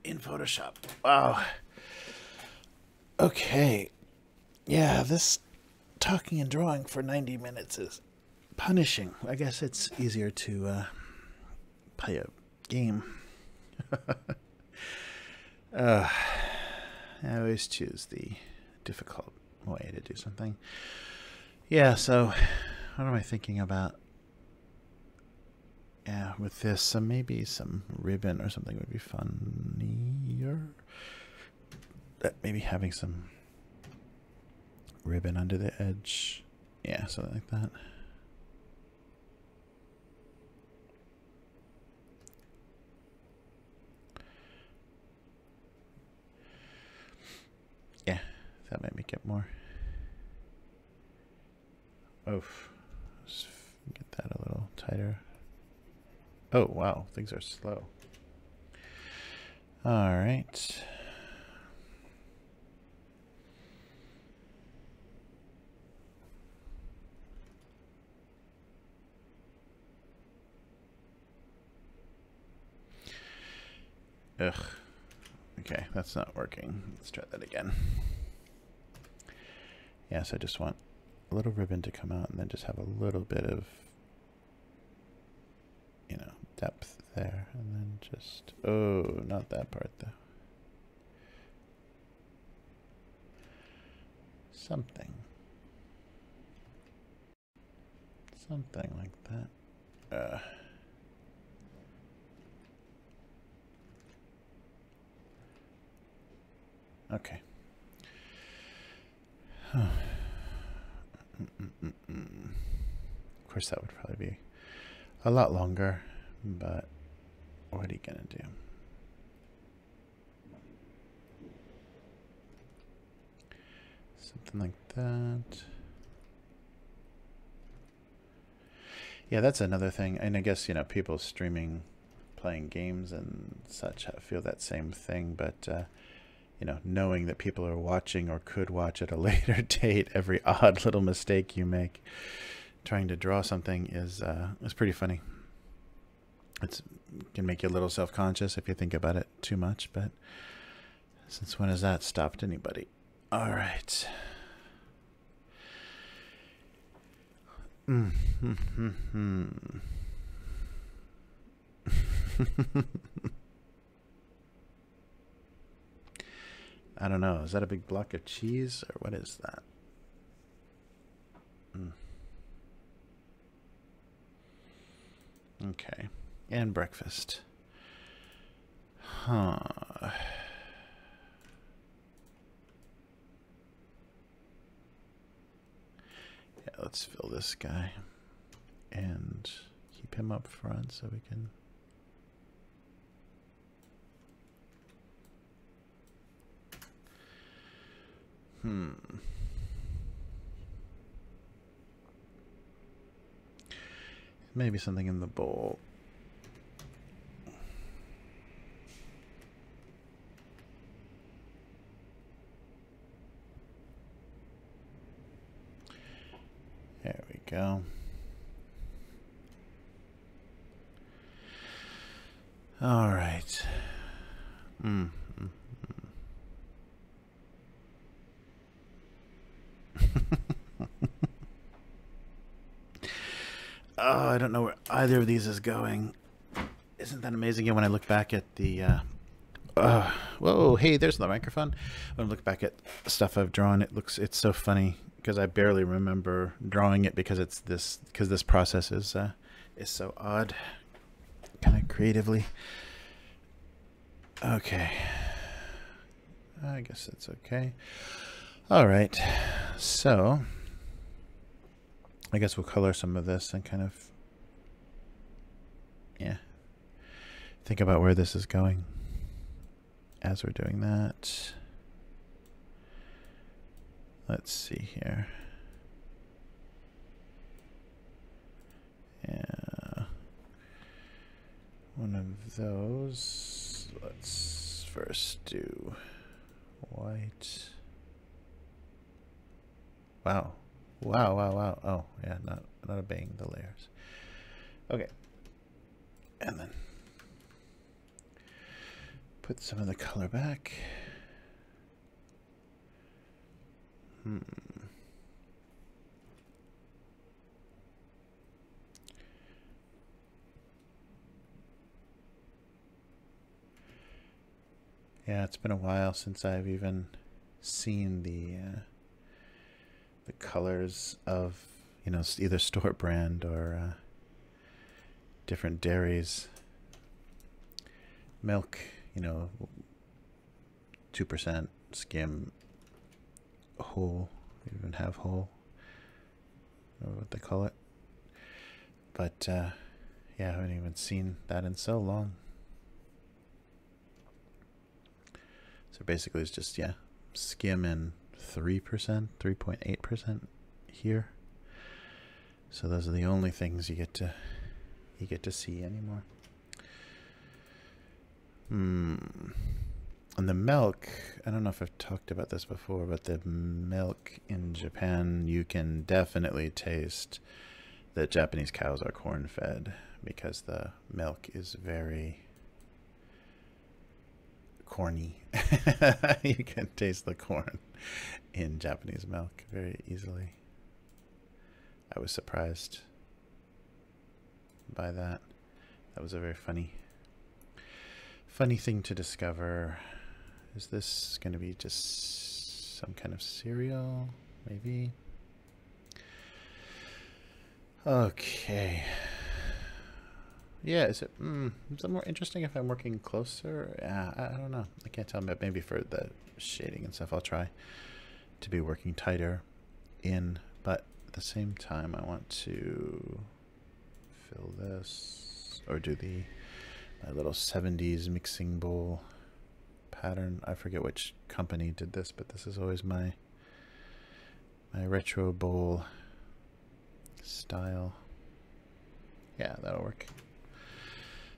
in Photoshop. Wow. Okay. Yeah, this talking and drawing for 90 minutes is punishing. I guess it's easier to play a game. I always choose the difficult way to do something. Yeah, so what am I thinking about? Yeah, with this, maybe some ribbon or something would be funnier. Maybe having some ribbon under the edge. Yeah, something like that. Yeah, that might make it more. Oof. Let's get that a little tighter. Oh, wow. Things are slow. All right. Ugh. Okay, that's not working. Let's try that again. Yes, I just want a little ribbon to come out and then just have a little bit of, you know, depth there. And then just, oh, not that part though. Something like that. Okay. Of course, that would probably be a lot longer, but what are you gonna do? Something like that. Yeah, that's another thing. And I guess, you know, people streaming, playing games and such feel that same thing, but you know, knowing that people are watching or could watch at a later date, every odd little mistake you make trying to draw something is pretty funny. It can make you a little self-conscious if you think about it too much, but since when has that stopped anybody? All right. I don't know. Is that a big block of cheese or what is that? Okay. And breakfast. Huh. Yeah, let's fill this guy and keep him up front so we can. Maybe something in the bowl. There we go. All right. Oh, I don't know where either of these is going. Isn't that amazing? And when I look back at the whoa, hey, there's the microphone. When I look back at stuff I've drawn, it's so funny because I barely remember drawing it because this process is is so odd, kind of creatively. Okay. I guess that's okay. All right. So I guess we'll color some of this and kind of, yeah, think about where this is going as we're doing that. Let's see here. Yeah. One of those. Let's first do white. Wow. Wow, wow, wow. Oh, yeah, not obeying the layers. Okay. And then put some of the color back. Yeah, it's been a while since I've even seen the colors of, you know, either store brand or different dairies. Milk, you know, 2% skim, whole, even half whole, or what they call it. But yeah, I haven't even seen that in so long. So basically it's just, yeah, skim and 3%, 3.8% here. So those are the only things you get to see anymore. And the milk, I don't know if I've talked about this before, but the milk in Japan, you can definitely taste that Japanese cows are corn-fed because the milk is very corny. You can taste the corn in Japanese milk very easily. I was surprised by that. That was a very funny thing to discover. Is this going to be just some kind of cereal? Maybe. Okay. Yeah, is it more interesting if I'm working closer? I don't know. I can't tell, but maybe for the shading and stuff, I'll try to be working tighter in, but at the same time, I want to fill this or do my little 70s mixing bowl pattern. I forget which company did this, but this is always my retro bowl style. Yeah, that'll work.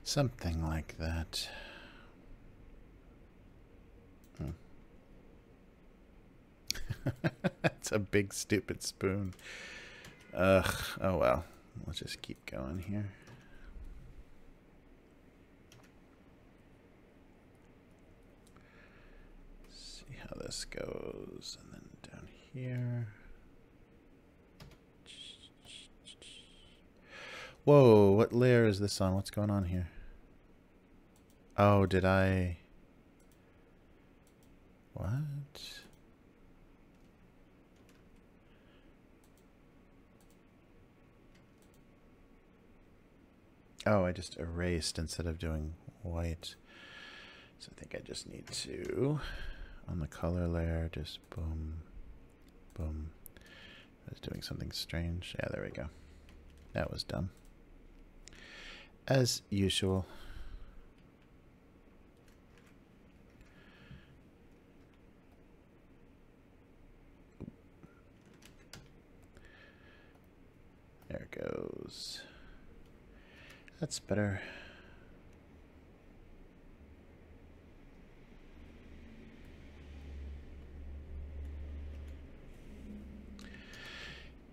Something like that. That's a big stupid spoon. Ugh. Oh well. Let's just keep going here. See how this goes. And then down here. Whoa, what layer is this on? What's going on here? Oh, did I... What? Oh, I just erased instead of doing white. So I think I just need to, on the color layer, just boom, boom. I was doing something strange. Yeah, there we go. That was dumb. As usual. There it goes. That's better.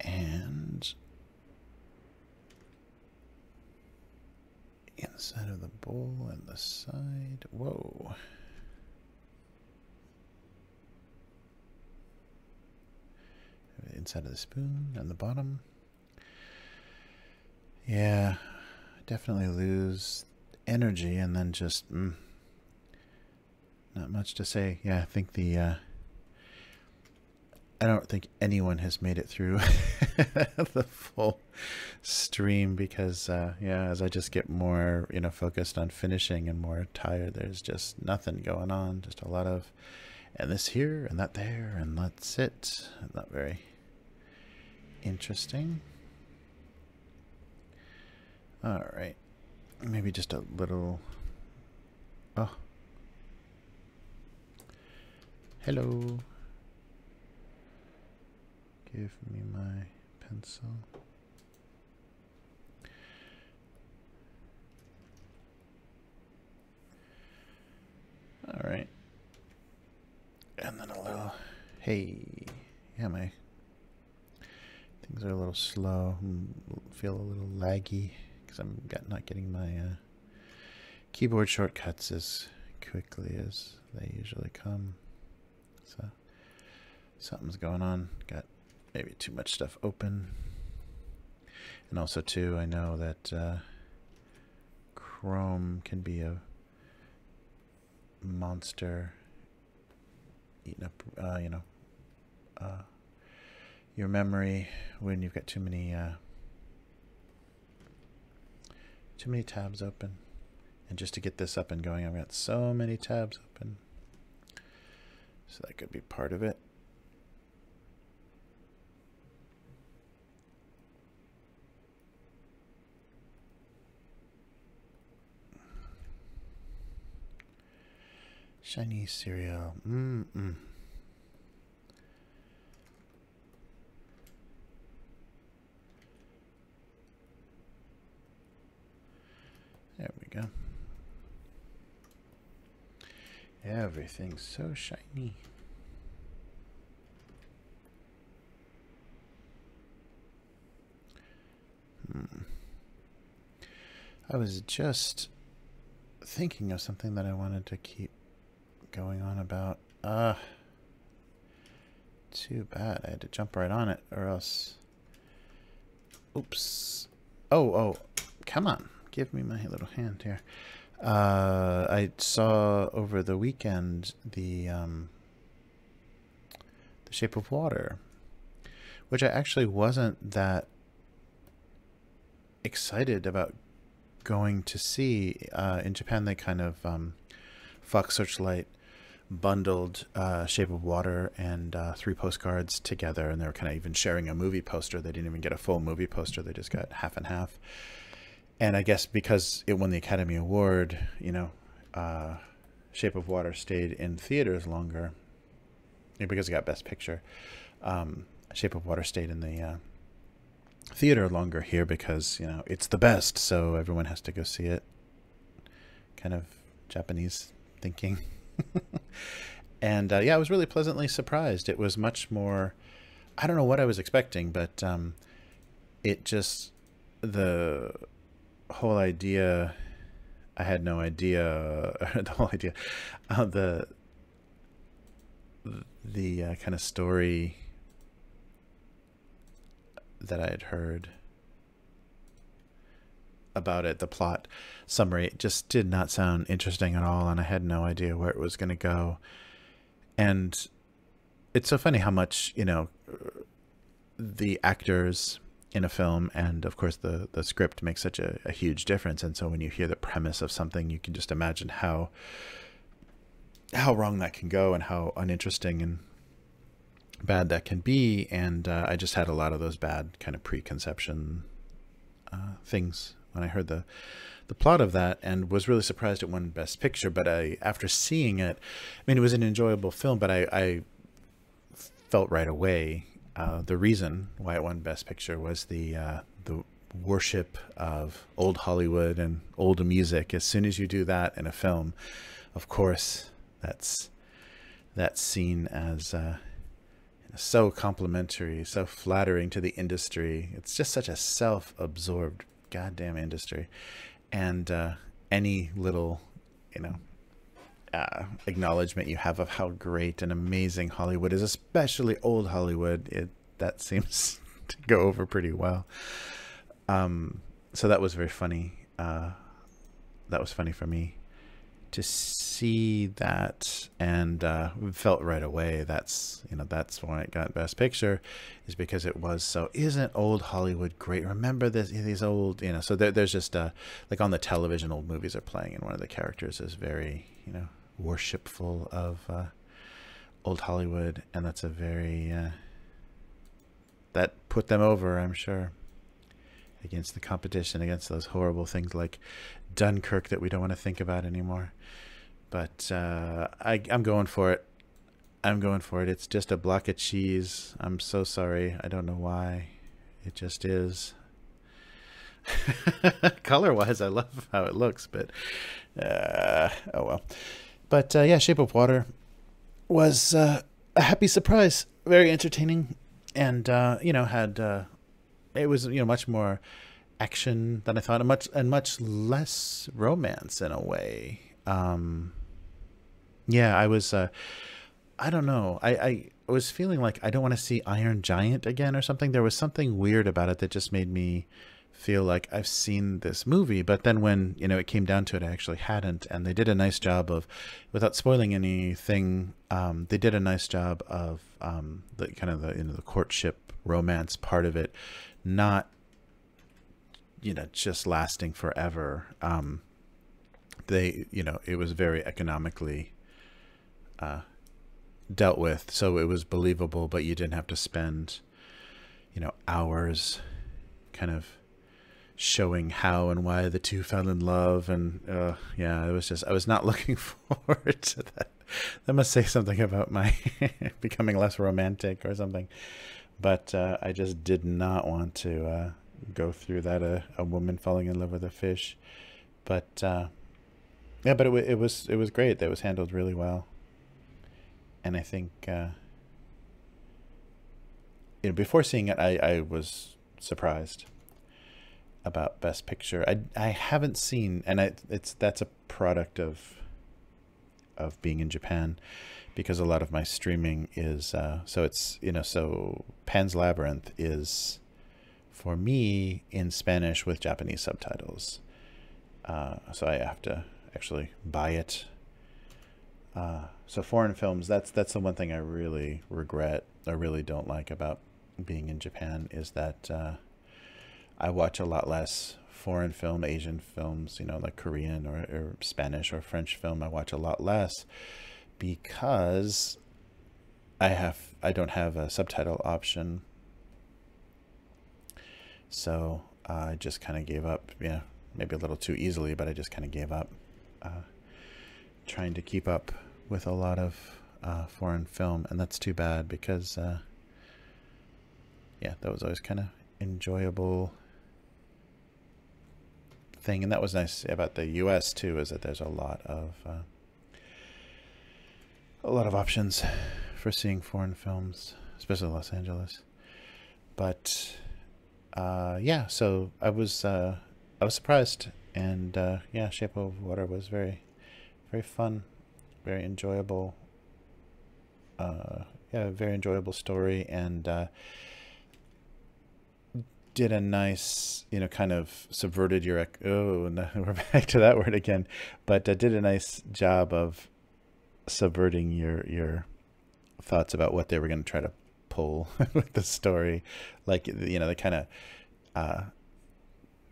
And inside of the bowl and the side. Whoa. Inside of the spoon and the bottom. Yeah, definitely lose energy and then just not much to say. Yeah, I think I don't think anyone has made it through the full stream because, yeah, as I just get more, focused on finishing and more tired, there's just nothing going on. Just a lot of, and this here and that there, and that's it. Not very interesting. All right. Maybe just a little. Oh. Hello. Give me my pencil. All right. And then a little, hey, yeah, my things are a little slow. Feel a little laggy because I'm not getting my keyboard shortcuts as quickly as they usually come. So something's going on. Got maybe too much stuff open. And also too, I know that Chrome can be a monster eating up, your memory when you've got too many tabs open. And just to get this up and going, I've got so many tabs open. So that could be part of it. Chinese cereal. There we go. Everything's so shiny. I was just thinking of something that I wanted to keep going on about. Too bad. I had to jump right on it or else. Oops. Oh, come on. Give me my little hand here. I saw over the weekend the Shape of Water, which I actually wasn't that excited about going to see. In Japan, they kind of Fox Searchlight bundled Shape of Water and 3 postcards together, and they were kind of even sharing a movie poster. They didn't even get a full movie poster. They just got half and half. And I guess because it won the Academy Award, Shape of Water stayed in theaters longer. Because it got Best Picture, Shape of Water stayed in the theater longer here because, it's the best, so everyone has to go see it. Kind of Japanese thinking. And yeah, I was really pleasantly surprised. It was much more, I don't know what I was expecting, but it just, the whole idea, I had no idea, the whole idea, the kind of story that I had heard about it, the plot summary, it just did not sound interesting at all, and I had no idea where it was going to go. And it's so funny how much, the actors in a film and of course the script makes such a huge difference. And so when you hear the premise of something, you can just imagine how wrong that can go and how uninteresting and bad that can be. And I just had a lot of those bad kind of preconception things when I heard the plot of that, and was really surprised it won Best Picture. But after seeing it, I mean, it was an enjoyable film, but I felt right away the reason why it won Best Picture was the worship of old Hollywood and old music. As soon as you do that in a film, of course, that's seen as so complimentary, so flattering to the industry. It's just such a self-absorbed goddamn industry. And any little, acknowledgement you have of how great and amazing Hollywood is, especially old Hollywood, that seems to go over pretty well. So that was very funny. That was funny for me to see that, and felt right away that's that's why it got Best Picture, is because it was so. Isn't old Hollywood great? Remember this, these old, so there's just like on the television, old movies are playing, and one of the characters is very worshipful of old Hollywood, and that's a very that put them over, I'm sure, against the competition, against those horrible things like Dunkirk that we don't want to think about anymore. But I'm going for it. I'm going for it. It's just a block of cheese. I'm so sorry. I don't know why. It just is. Color-wise, I love how it looks, but oh well. But yeah, Shape of Water was a happy surprise. Very entertaining, and had it was much more action than I thought, and much less romance in a way. Yeah, I was I don't know. I was feeling like I don't want to see Iron Giant again or something. There was something weird about it that just made me feel like I've seen this movie. But then when it came down to it, I actually hadn't. And they did a nice job of, without spoiling anything, they did a nice job of the kind of the courtship romance part of it, not just lasting forever. It was very economically dealt with, so it was believable, but you didn't have to spend hours kind of showing how and why the two fell in love. And yeah, it was just, I was not looking forward to that. That must say something about my becoming less romantic or something. But I just did not want to go through that, a woman falling in love with a fish. But yeah, but it was great. That was handled really well. And I think before seeing it, I was surprised about Best Picture. I haven't seen, and that's a product of being in Japan, because a lot of my streaming is so it's so Pan's Labyrinth is for me in Spanish with Japanese subtitles, so I have to actually buy it. So foreign films, that's the one thing I really regret, I really don't like about being in Japan, is that I watch a lot less foreign film, Asian films, like Korean or Spanish or French film. I watch a lot less because I don't have a subtitle option. So I just kind of gave up, maybe a little too easily, but I just kind of gave up trying to keep up with a lot of foreign film, and that's too bad, because yeah, that was always kind of enjoyable thing. And that was nice about the US too, is that there's a lot of options for seeing foreign films, especially Los Angeles. But yeah, so I was surprised, and yeah, Shape of Water was very, very fun, very enjoyable. Yeah, very enjoyable story, and did a nice, kind of subverted your, oh, no, we're back to that word again, but did a nice job of subverting your thoughts about what they were going to try to pull with the story. Like, they kind of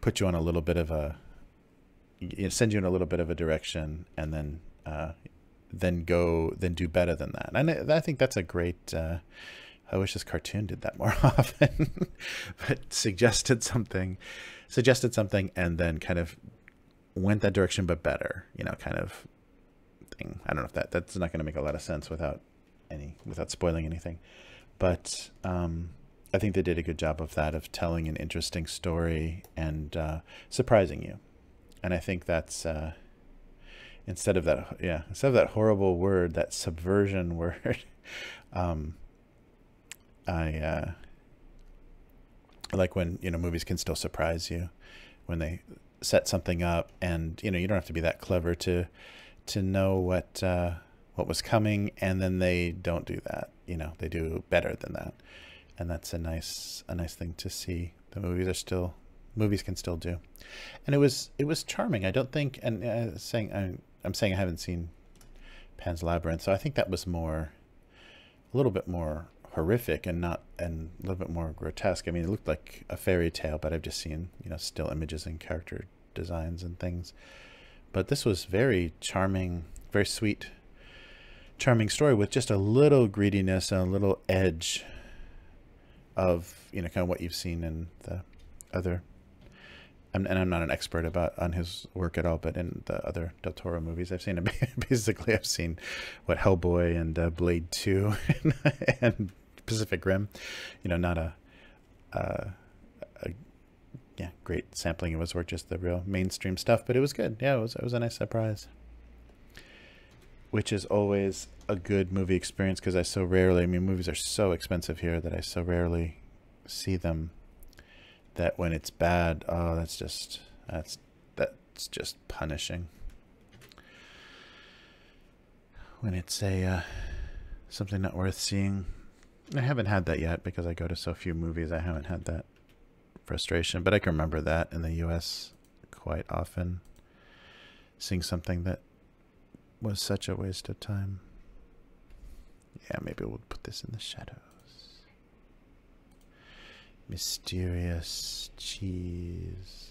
put you on a little bit of a, send you in a little bit of a direction, and then do better than that. And I think that's a great, I wish this cartoon did that more often, but suggested something, and then kind of went that direction, but better, kind of thing. I don't know if that's not going to make a lot of sense without spoiling anything, but I think they did a good job of that, of telling an interesting story and surprising you. And I think that's instead of that horrible word, that subversion word, I like when movies can still surprise you, when they set something up, and you don't have to be that clever to know what was coming, and then they don't do that. They do better than that, and that's a nice thing to see. The movies can still do, and it was charming. I don't think, and I'm saying I haven't seen Pan's Labyrinth, so I think that was a little bit more horrific and a little bit more grotesque. I mean, it looked like a fairy tale, but I've just seen, you know, still images and character designs and things. But this was very charming, very sweet, charming story with just a little greediness and a little edge of, you know, kind of what you've seen in the other. And I'm not an expert on his work at all, but in the other Del Toro movies I've seen, basically I've seen what Hellboy and Blade 2 and Pacific Rim. You know, not a great sampling of his work, just the real mainstream stuff, but it was good. Yeah, it was a nice surprise. Which is always a good movie experience because I so rarely, I mean, movies are so expensive here that I so rarely see them, that when it's bad, oh, that's just punishing. When it's something not worth seeing. I haven't had that yet because I go to so few movies. I haven't had that frustration, but I can remember that in the US quite often, seeing something that was such a waste of time. Yeah, maybe we'll put this in the shadows. Mysterious cheese.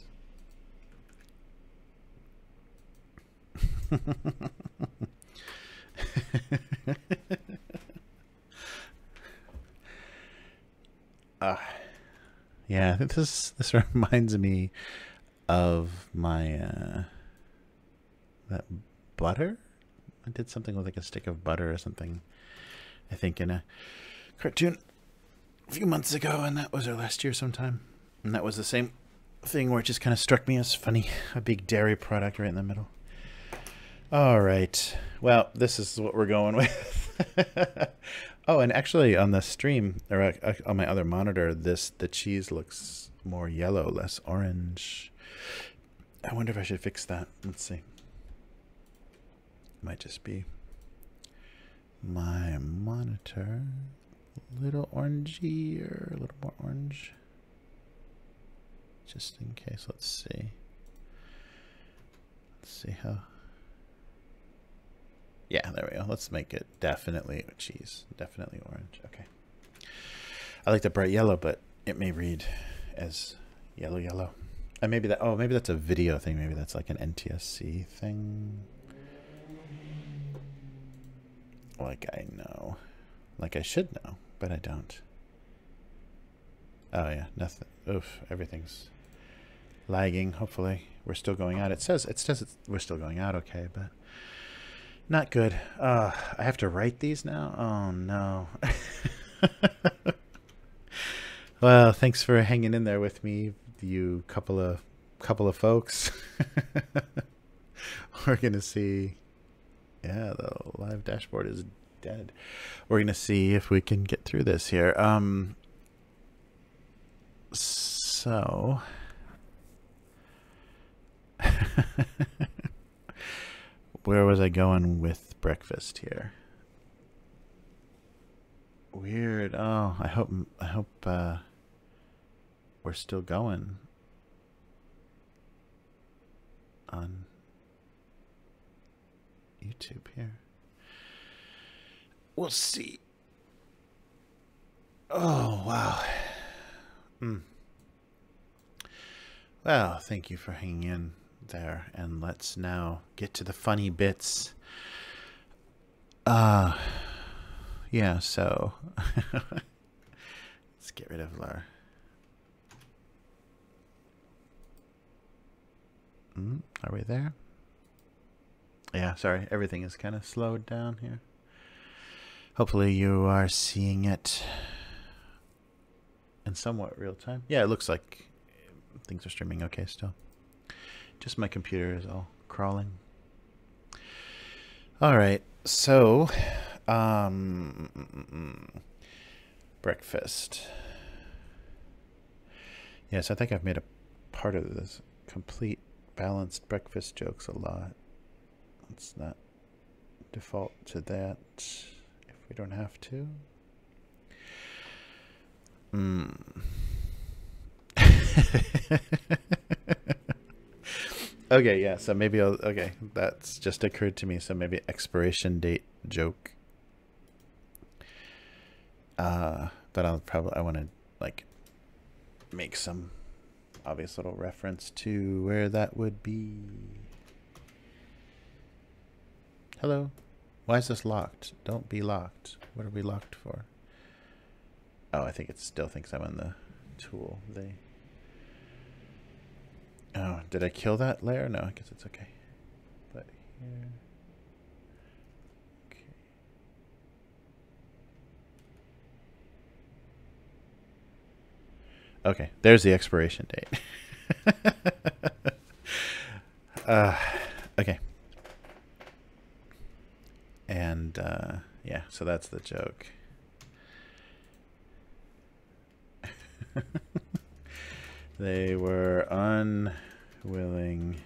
Yeah, this reminds me of my that butter. I did something with like a stick of butter or something, I think, in a cartoon a few months ago, and that was our last year sometime. And that was the same thing where it just kind of struck me as funny. A big dairy product right in the middle. All right. Well, this is what we're going with. Oh, and actually on the stream, or on my other monitor, the cheese looks more yellow, less orange. I wonder if I should fix that. Let's see. Might just be my monitor. A little orangey, or a little more orange. Just in case. Let's see. Let's see how. Yeah, there we go. Let's make it definitely cheese. Definitely orange. Okay. I like the bright yellow, but it may read as yellow. And maybe that, oh, maybe that's a video thing. Maybe that's like an NTSC thing. Like I know. Like I should know, but I don't. Oh yeah, nothing. Oof, everything's lagging. Hopefully we're still going out. It says we're still going out okay, but not good. I have to write these now? Oh no. Well, thanks for hanging in there with me, you couple of folks. We're gonna see. Yeah, the live dashboard is dead. We're gonna see if we can get through this here. So where was I going with breakfast here? Weird. Oh, I hope we're still going on YouTube here. We'll see. Oh, wow. Well, thank you for hanging in there, and let's now get to the funny bits. Yeah, so let's get rid of our are we there? Yeah, sorry, everything is kind of slowed down here. Hopefully you are seeing it in somewhat real time. Yeah, it looks like things are streaming okay still. Just my computer is all crawling. All right, so breakfast. Yes, I think I've made a part of this complete balanced breakfast jokes a lot. Let's not default to that if we don't have to. Okay, yeah. So maybe I'll. Okay, that's just occurred to me. So maybe expiration date joke. But I want to like make some obvious little reference to where that would be. Hello. Why is this locked? Don't be locked. What are we locked for? Oh, I think it still thinks I'm on the tool. Oh, did I kill that layer? No, I guess it's okay. But here. Okay, there's the expiration date. Okay. And yeah, so that's the joke. They were unwilling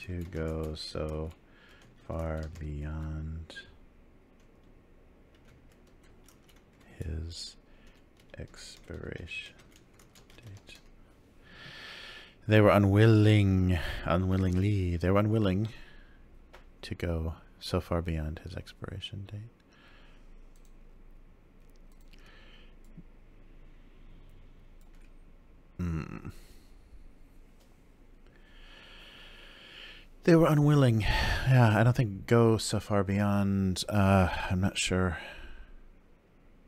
to go so far beyond his expiration date. They were unwilling to go so far beyond his expiration date. They were unwilling. Yeah, I don't think go so far beyond. I'm not sure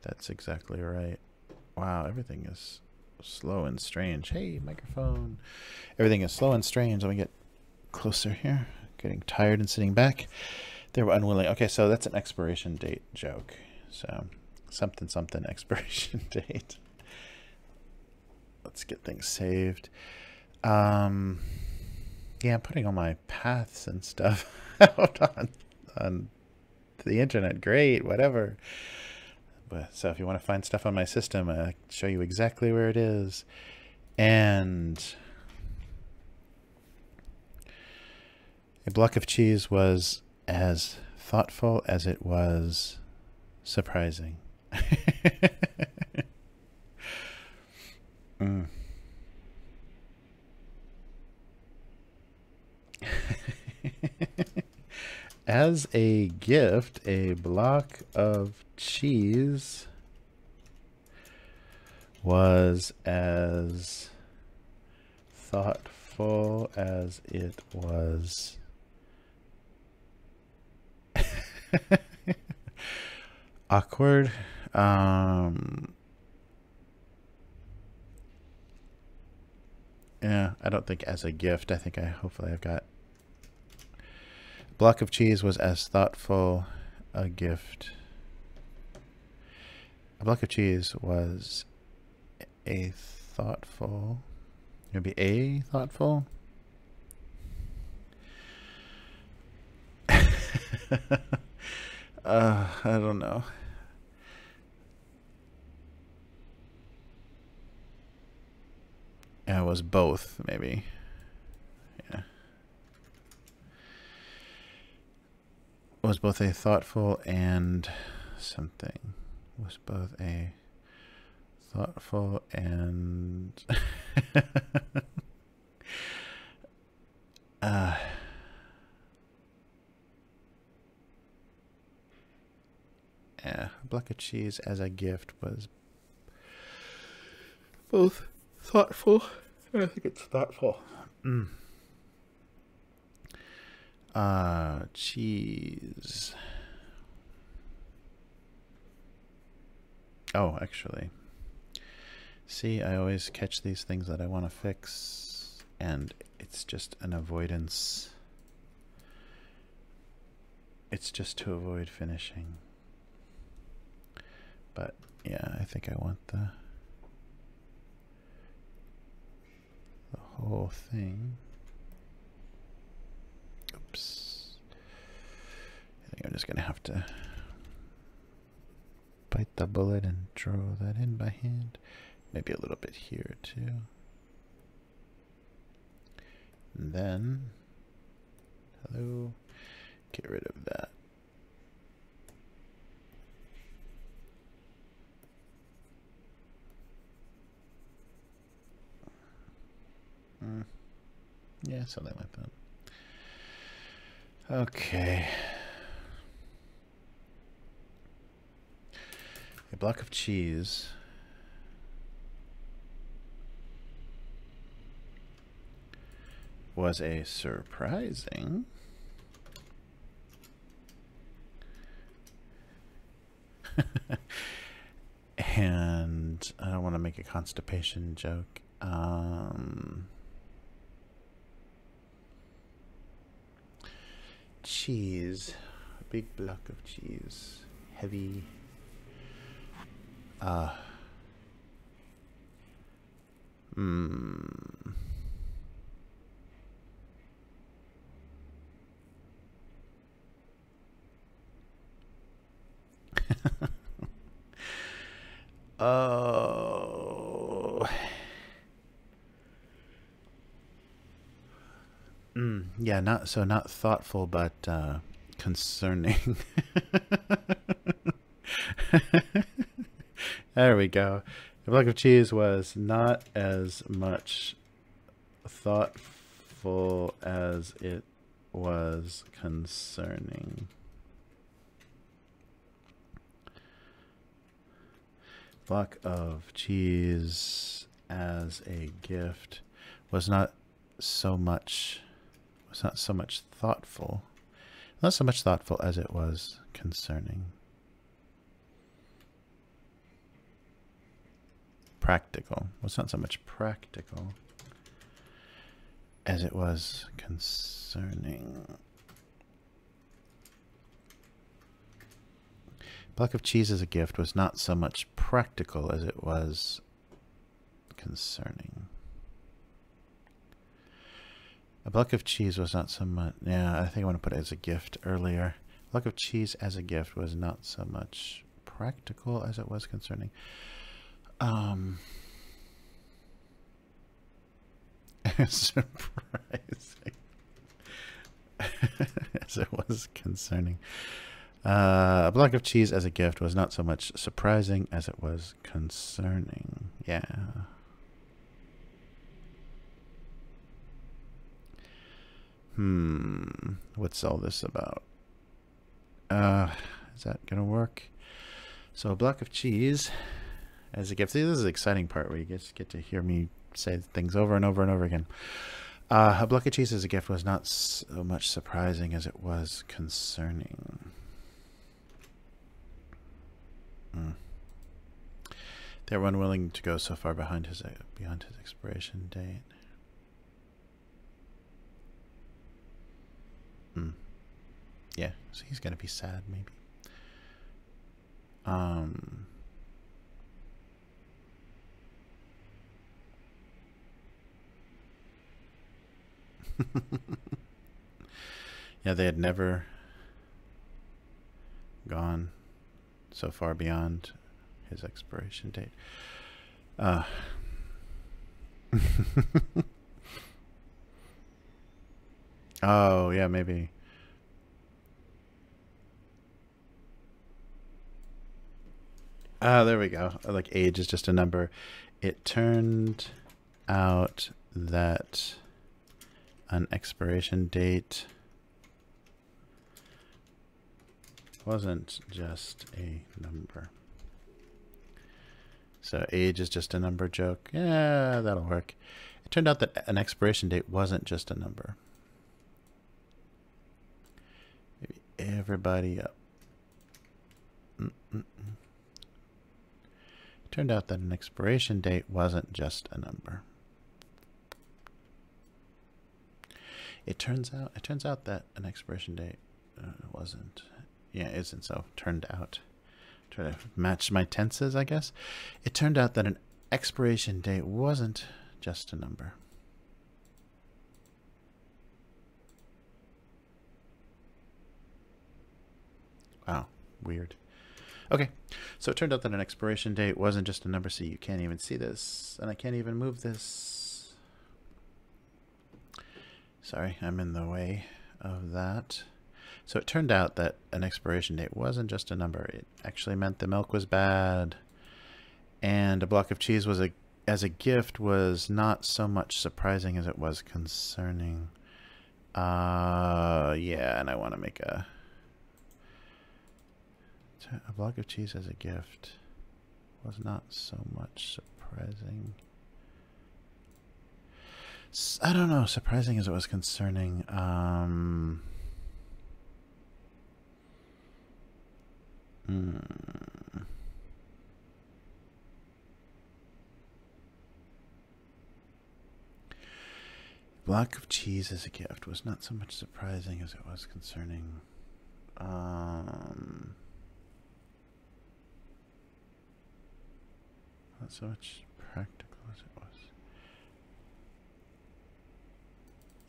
that's exactly right. Wow, everything is slow and strange. Hey, microphone. Everything is slow and strange. Let me get closer here. Getting tired and sitting back. They were unwilling. Okay, so that's an expiration date joke. So something expiration date. Let's get things saved. Yeah, I'm putting all my paths and stuff out on the internet. Great, whatever. But so if you want to find stuff on my system, I'll show you exactly where it is. And a block of cheese was as thoughtful as it was surprising. As a gift, a block of cheese was as thoughtful as it was awkward. Yeah, I don't think as a gift. I think hopefully I've got block of cheese was as thoughtful a gift. A block of cheese was a thoughtful, maybe a thoughtful. I don't know. Yeah, it was both, maybe. Yeah. Was both a thoughtful and something. Was both a thoughtful and yeah, a block of cheese as a gift was both thoughtful. I think it's thoughtful. Cheese. Oh, actually. See, I always catch these things that I want to fix, and it's just an avoidance. It's just to avoid finishing. But yeah, I think I want the whole thing. Oops. I think I'm just going to have to bite the bullet and draw that in by hand. Maybe a little bit here too. And then, hello, get rid of that. Yeah, something like that. Okay. A block of cheese was a surprising and I don't want to make a constipation joke. Cheese, a big block of cheese, heavy. Oh. Yeah, not thoughtful, but concerning. There we go. The block of cheese was not as much thoughtful as it was concerning. Block of cheese as a gift was not so much thoughtful. Not so much thoughtful as it was concerning. Practical. Well, it's not so much practical as it was concerning. Block of cheese as a gift was not so much practical as it was concerning. A block of cheese was not so much... Yeah, I think I want to put it as a gift earlier. A block of cheese as a gift was not so much practical as it was concerning. Surprising. As it was concerning. A block of cheese as a gift was not so much surprising as it was concerning. Yeah. What's all this about? Is that gonna work? So a block of cheese as a gift. See, this is the exciting part where you get to hear me say things over and over and over again. A block of cheese as a gift was not so much surprising as it was concerning. They were unwilling to go so far beyond his expiration date. Yeah, so he's gonna be sad, maybe. Yeah, they had never gone so far beyond his expiration date. Oh, yeah, maybe. There we go. Like age is just a number. It turned out that an expiration date wasn't just a number. So age is just a number joke. Yeah, that'll work. It turned out that an expiration date wasn't just a number. Maybe everybody up. It turned out that an expiration date wasn't just a number. It turns out that an expiration date wasn't. Yeah, isn't so. Turned out. Try to match my tenses, I guess. It turned out that an expiration date wasn't just a number. Wow, weird. Okay, so it turned out that an expiration date wasn't just a number, so you can't even see this, and I can't even move this. Sorry, I'm in the way of that. So it turned out that an expiration date wasn't just a number. It actually meant the milk was bad. And a block of cheese was as a gift was not so much surprising as it was concerning. Yeah, and I want to make a block of cheese as a gift was not so much surprising. I don't know, surprising as it was concerning. Block of cheese as a gift was not so much surprising as it was concerning. Not so much practical as it was.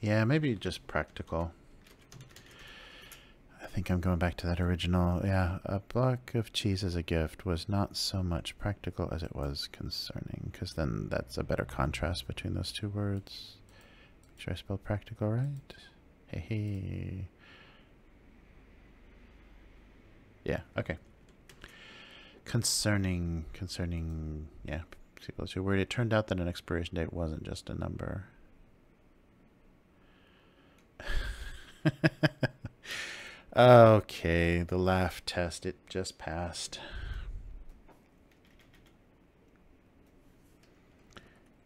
Yeah, maybe just practical. I think I'm going back to that original. Yeah, a block of cheese as a gift was not so much practical as it was concerning, because then that's a better contrast between those two words. Make sure I spelled practical right. Hey, hey. Yeah, okay. Concerning, yeah, particular to word. It turned out that an expiration date wasn't just a number. Okay, the laugh test, it just passed.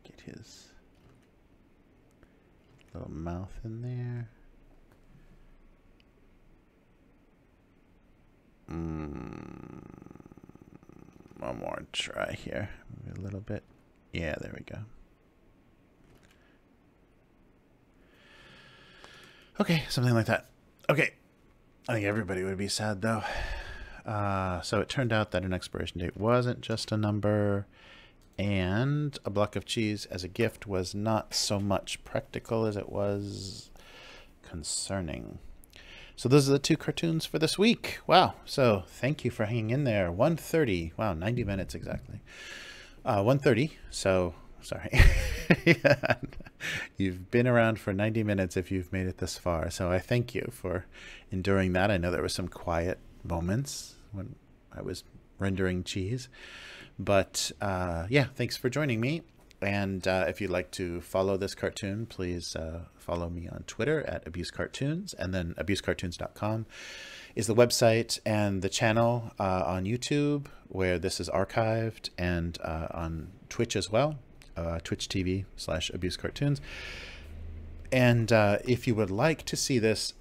Get his little mouth in there. One more try here. Maybe a little bit. Yeah, there we go. Okay, something like that. Okay. I think everybody would be sad, though. So it turned out that an expiration date wasn't just a number, and a block of cheese as a gift was not so much practical as it was concerning. So those are the two cartoons for this week. Wow. So thank you for hanging in there. 1:30. Wow, 90 minutes exactly. 1:30. So sorry. Yeah. You've been around for 90 minutes if you've made it this far. So I thank you for enduring that. I know there were some quiet moments when I was rendering cheese. But yeah, thanks for joining me. And if you'd like to follow this cartoon, please follow me on Twitter at abusecartoons, and then abusecartoons.com is the website and the channel on YouTube where this is archived, and on Twitch as well, Twitch TV/abusecartoons. And if you would like to see this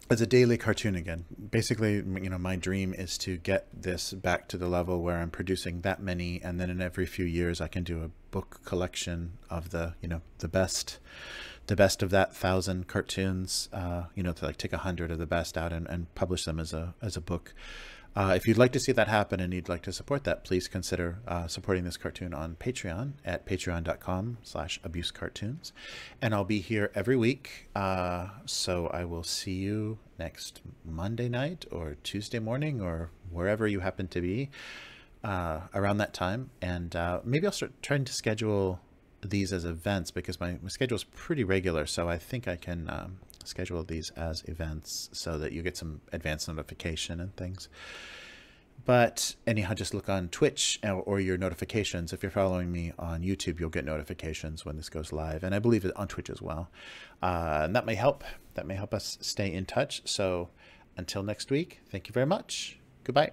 as a daily cartoon again, basically, you know, my dream is to get this back to the level where I'm producing that many, and then in every few years I can do a book collection of the, you know, the best of that 1,000 cartoons, you know, to like take 100 of the best out and publish them as a book. If you'd like to see that happen and you'd like to support that, please consider supporting this cartoon on Patreon at patreon.com/abusecartoons. And I'll be here every week. So I will see you next Monday night or Tuesday morning or wherever you happen to be around that time. And maybe I'll start trying to schedule these as events, because my schedule is pretty regular. So I think I can schedule these as events so that you get some advance notification and things. But anyhow, just look on Twitch or your notifications. If you're following me on YouTube, you'll get notifications when this goes live, and I believe it on Twitch as well. And that may help us stay in touch. So until next week, thank you very much. Goodbye.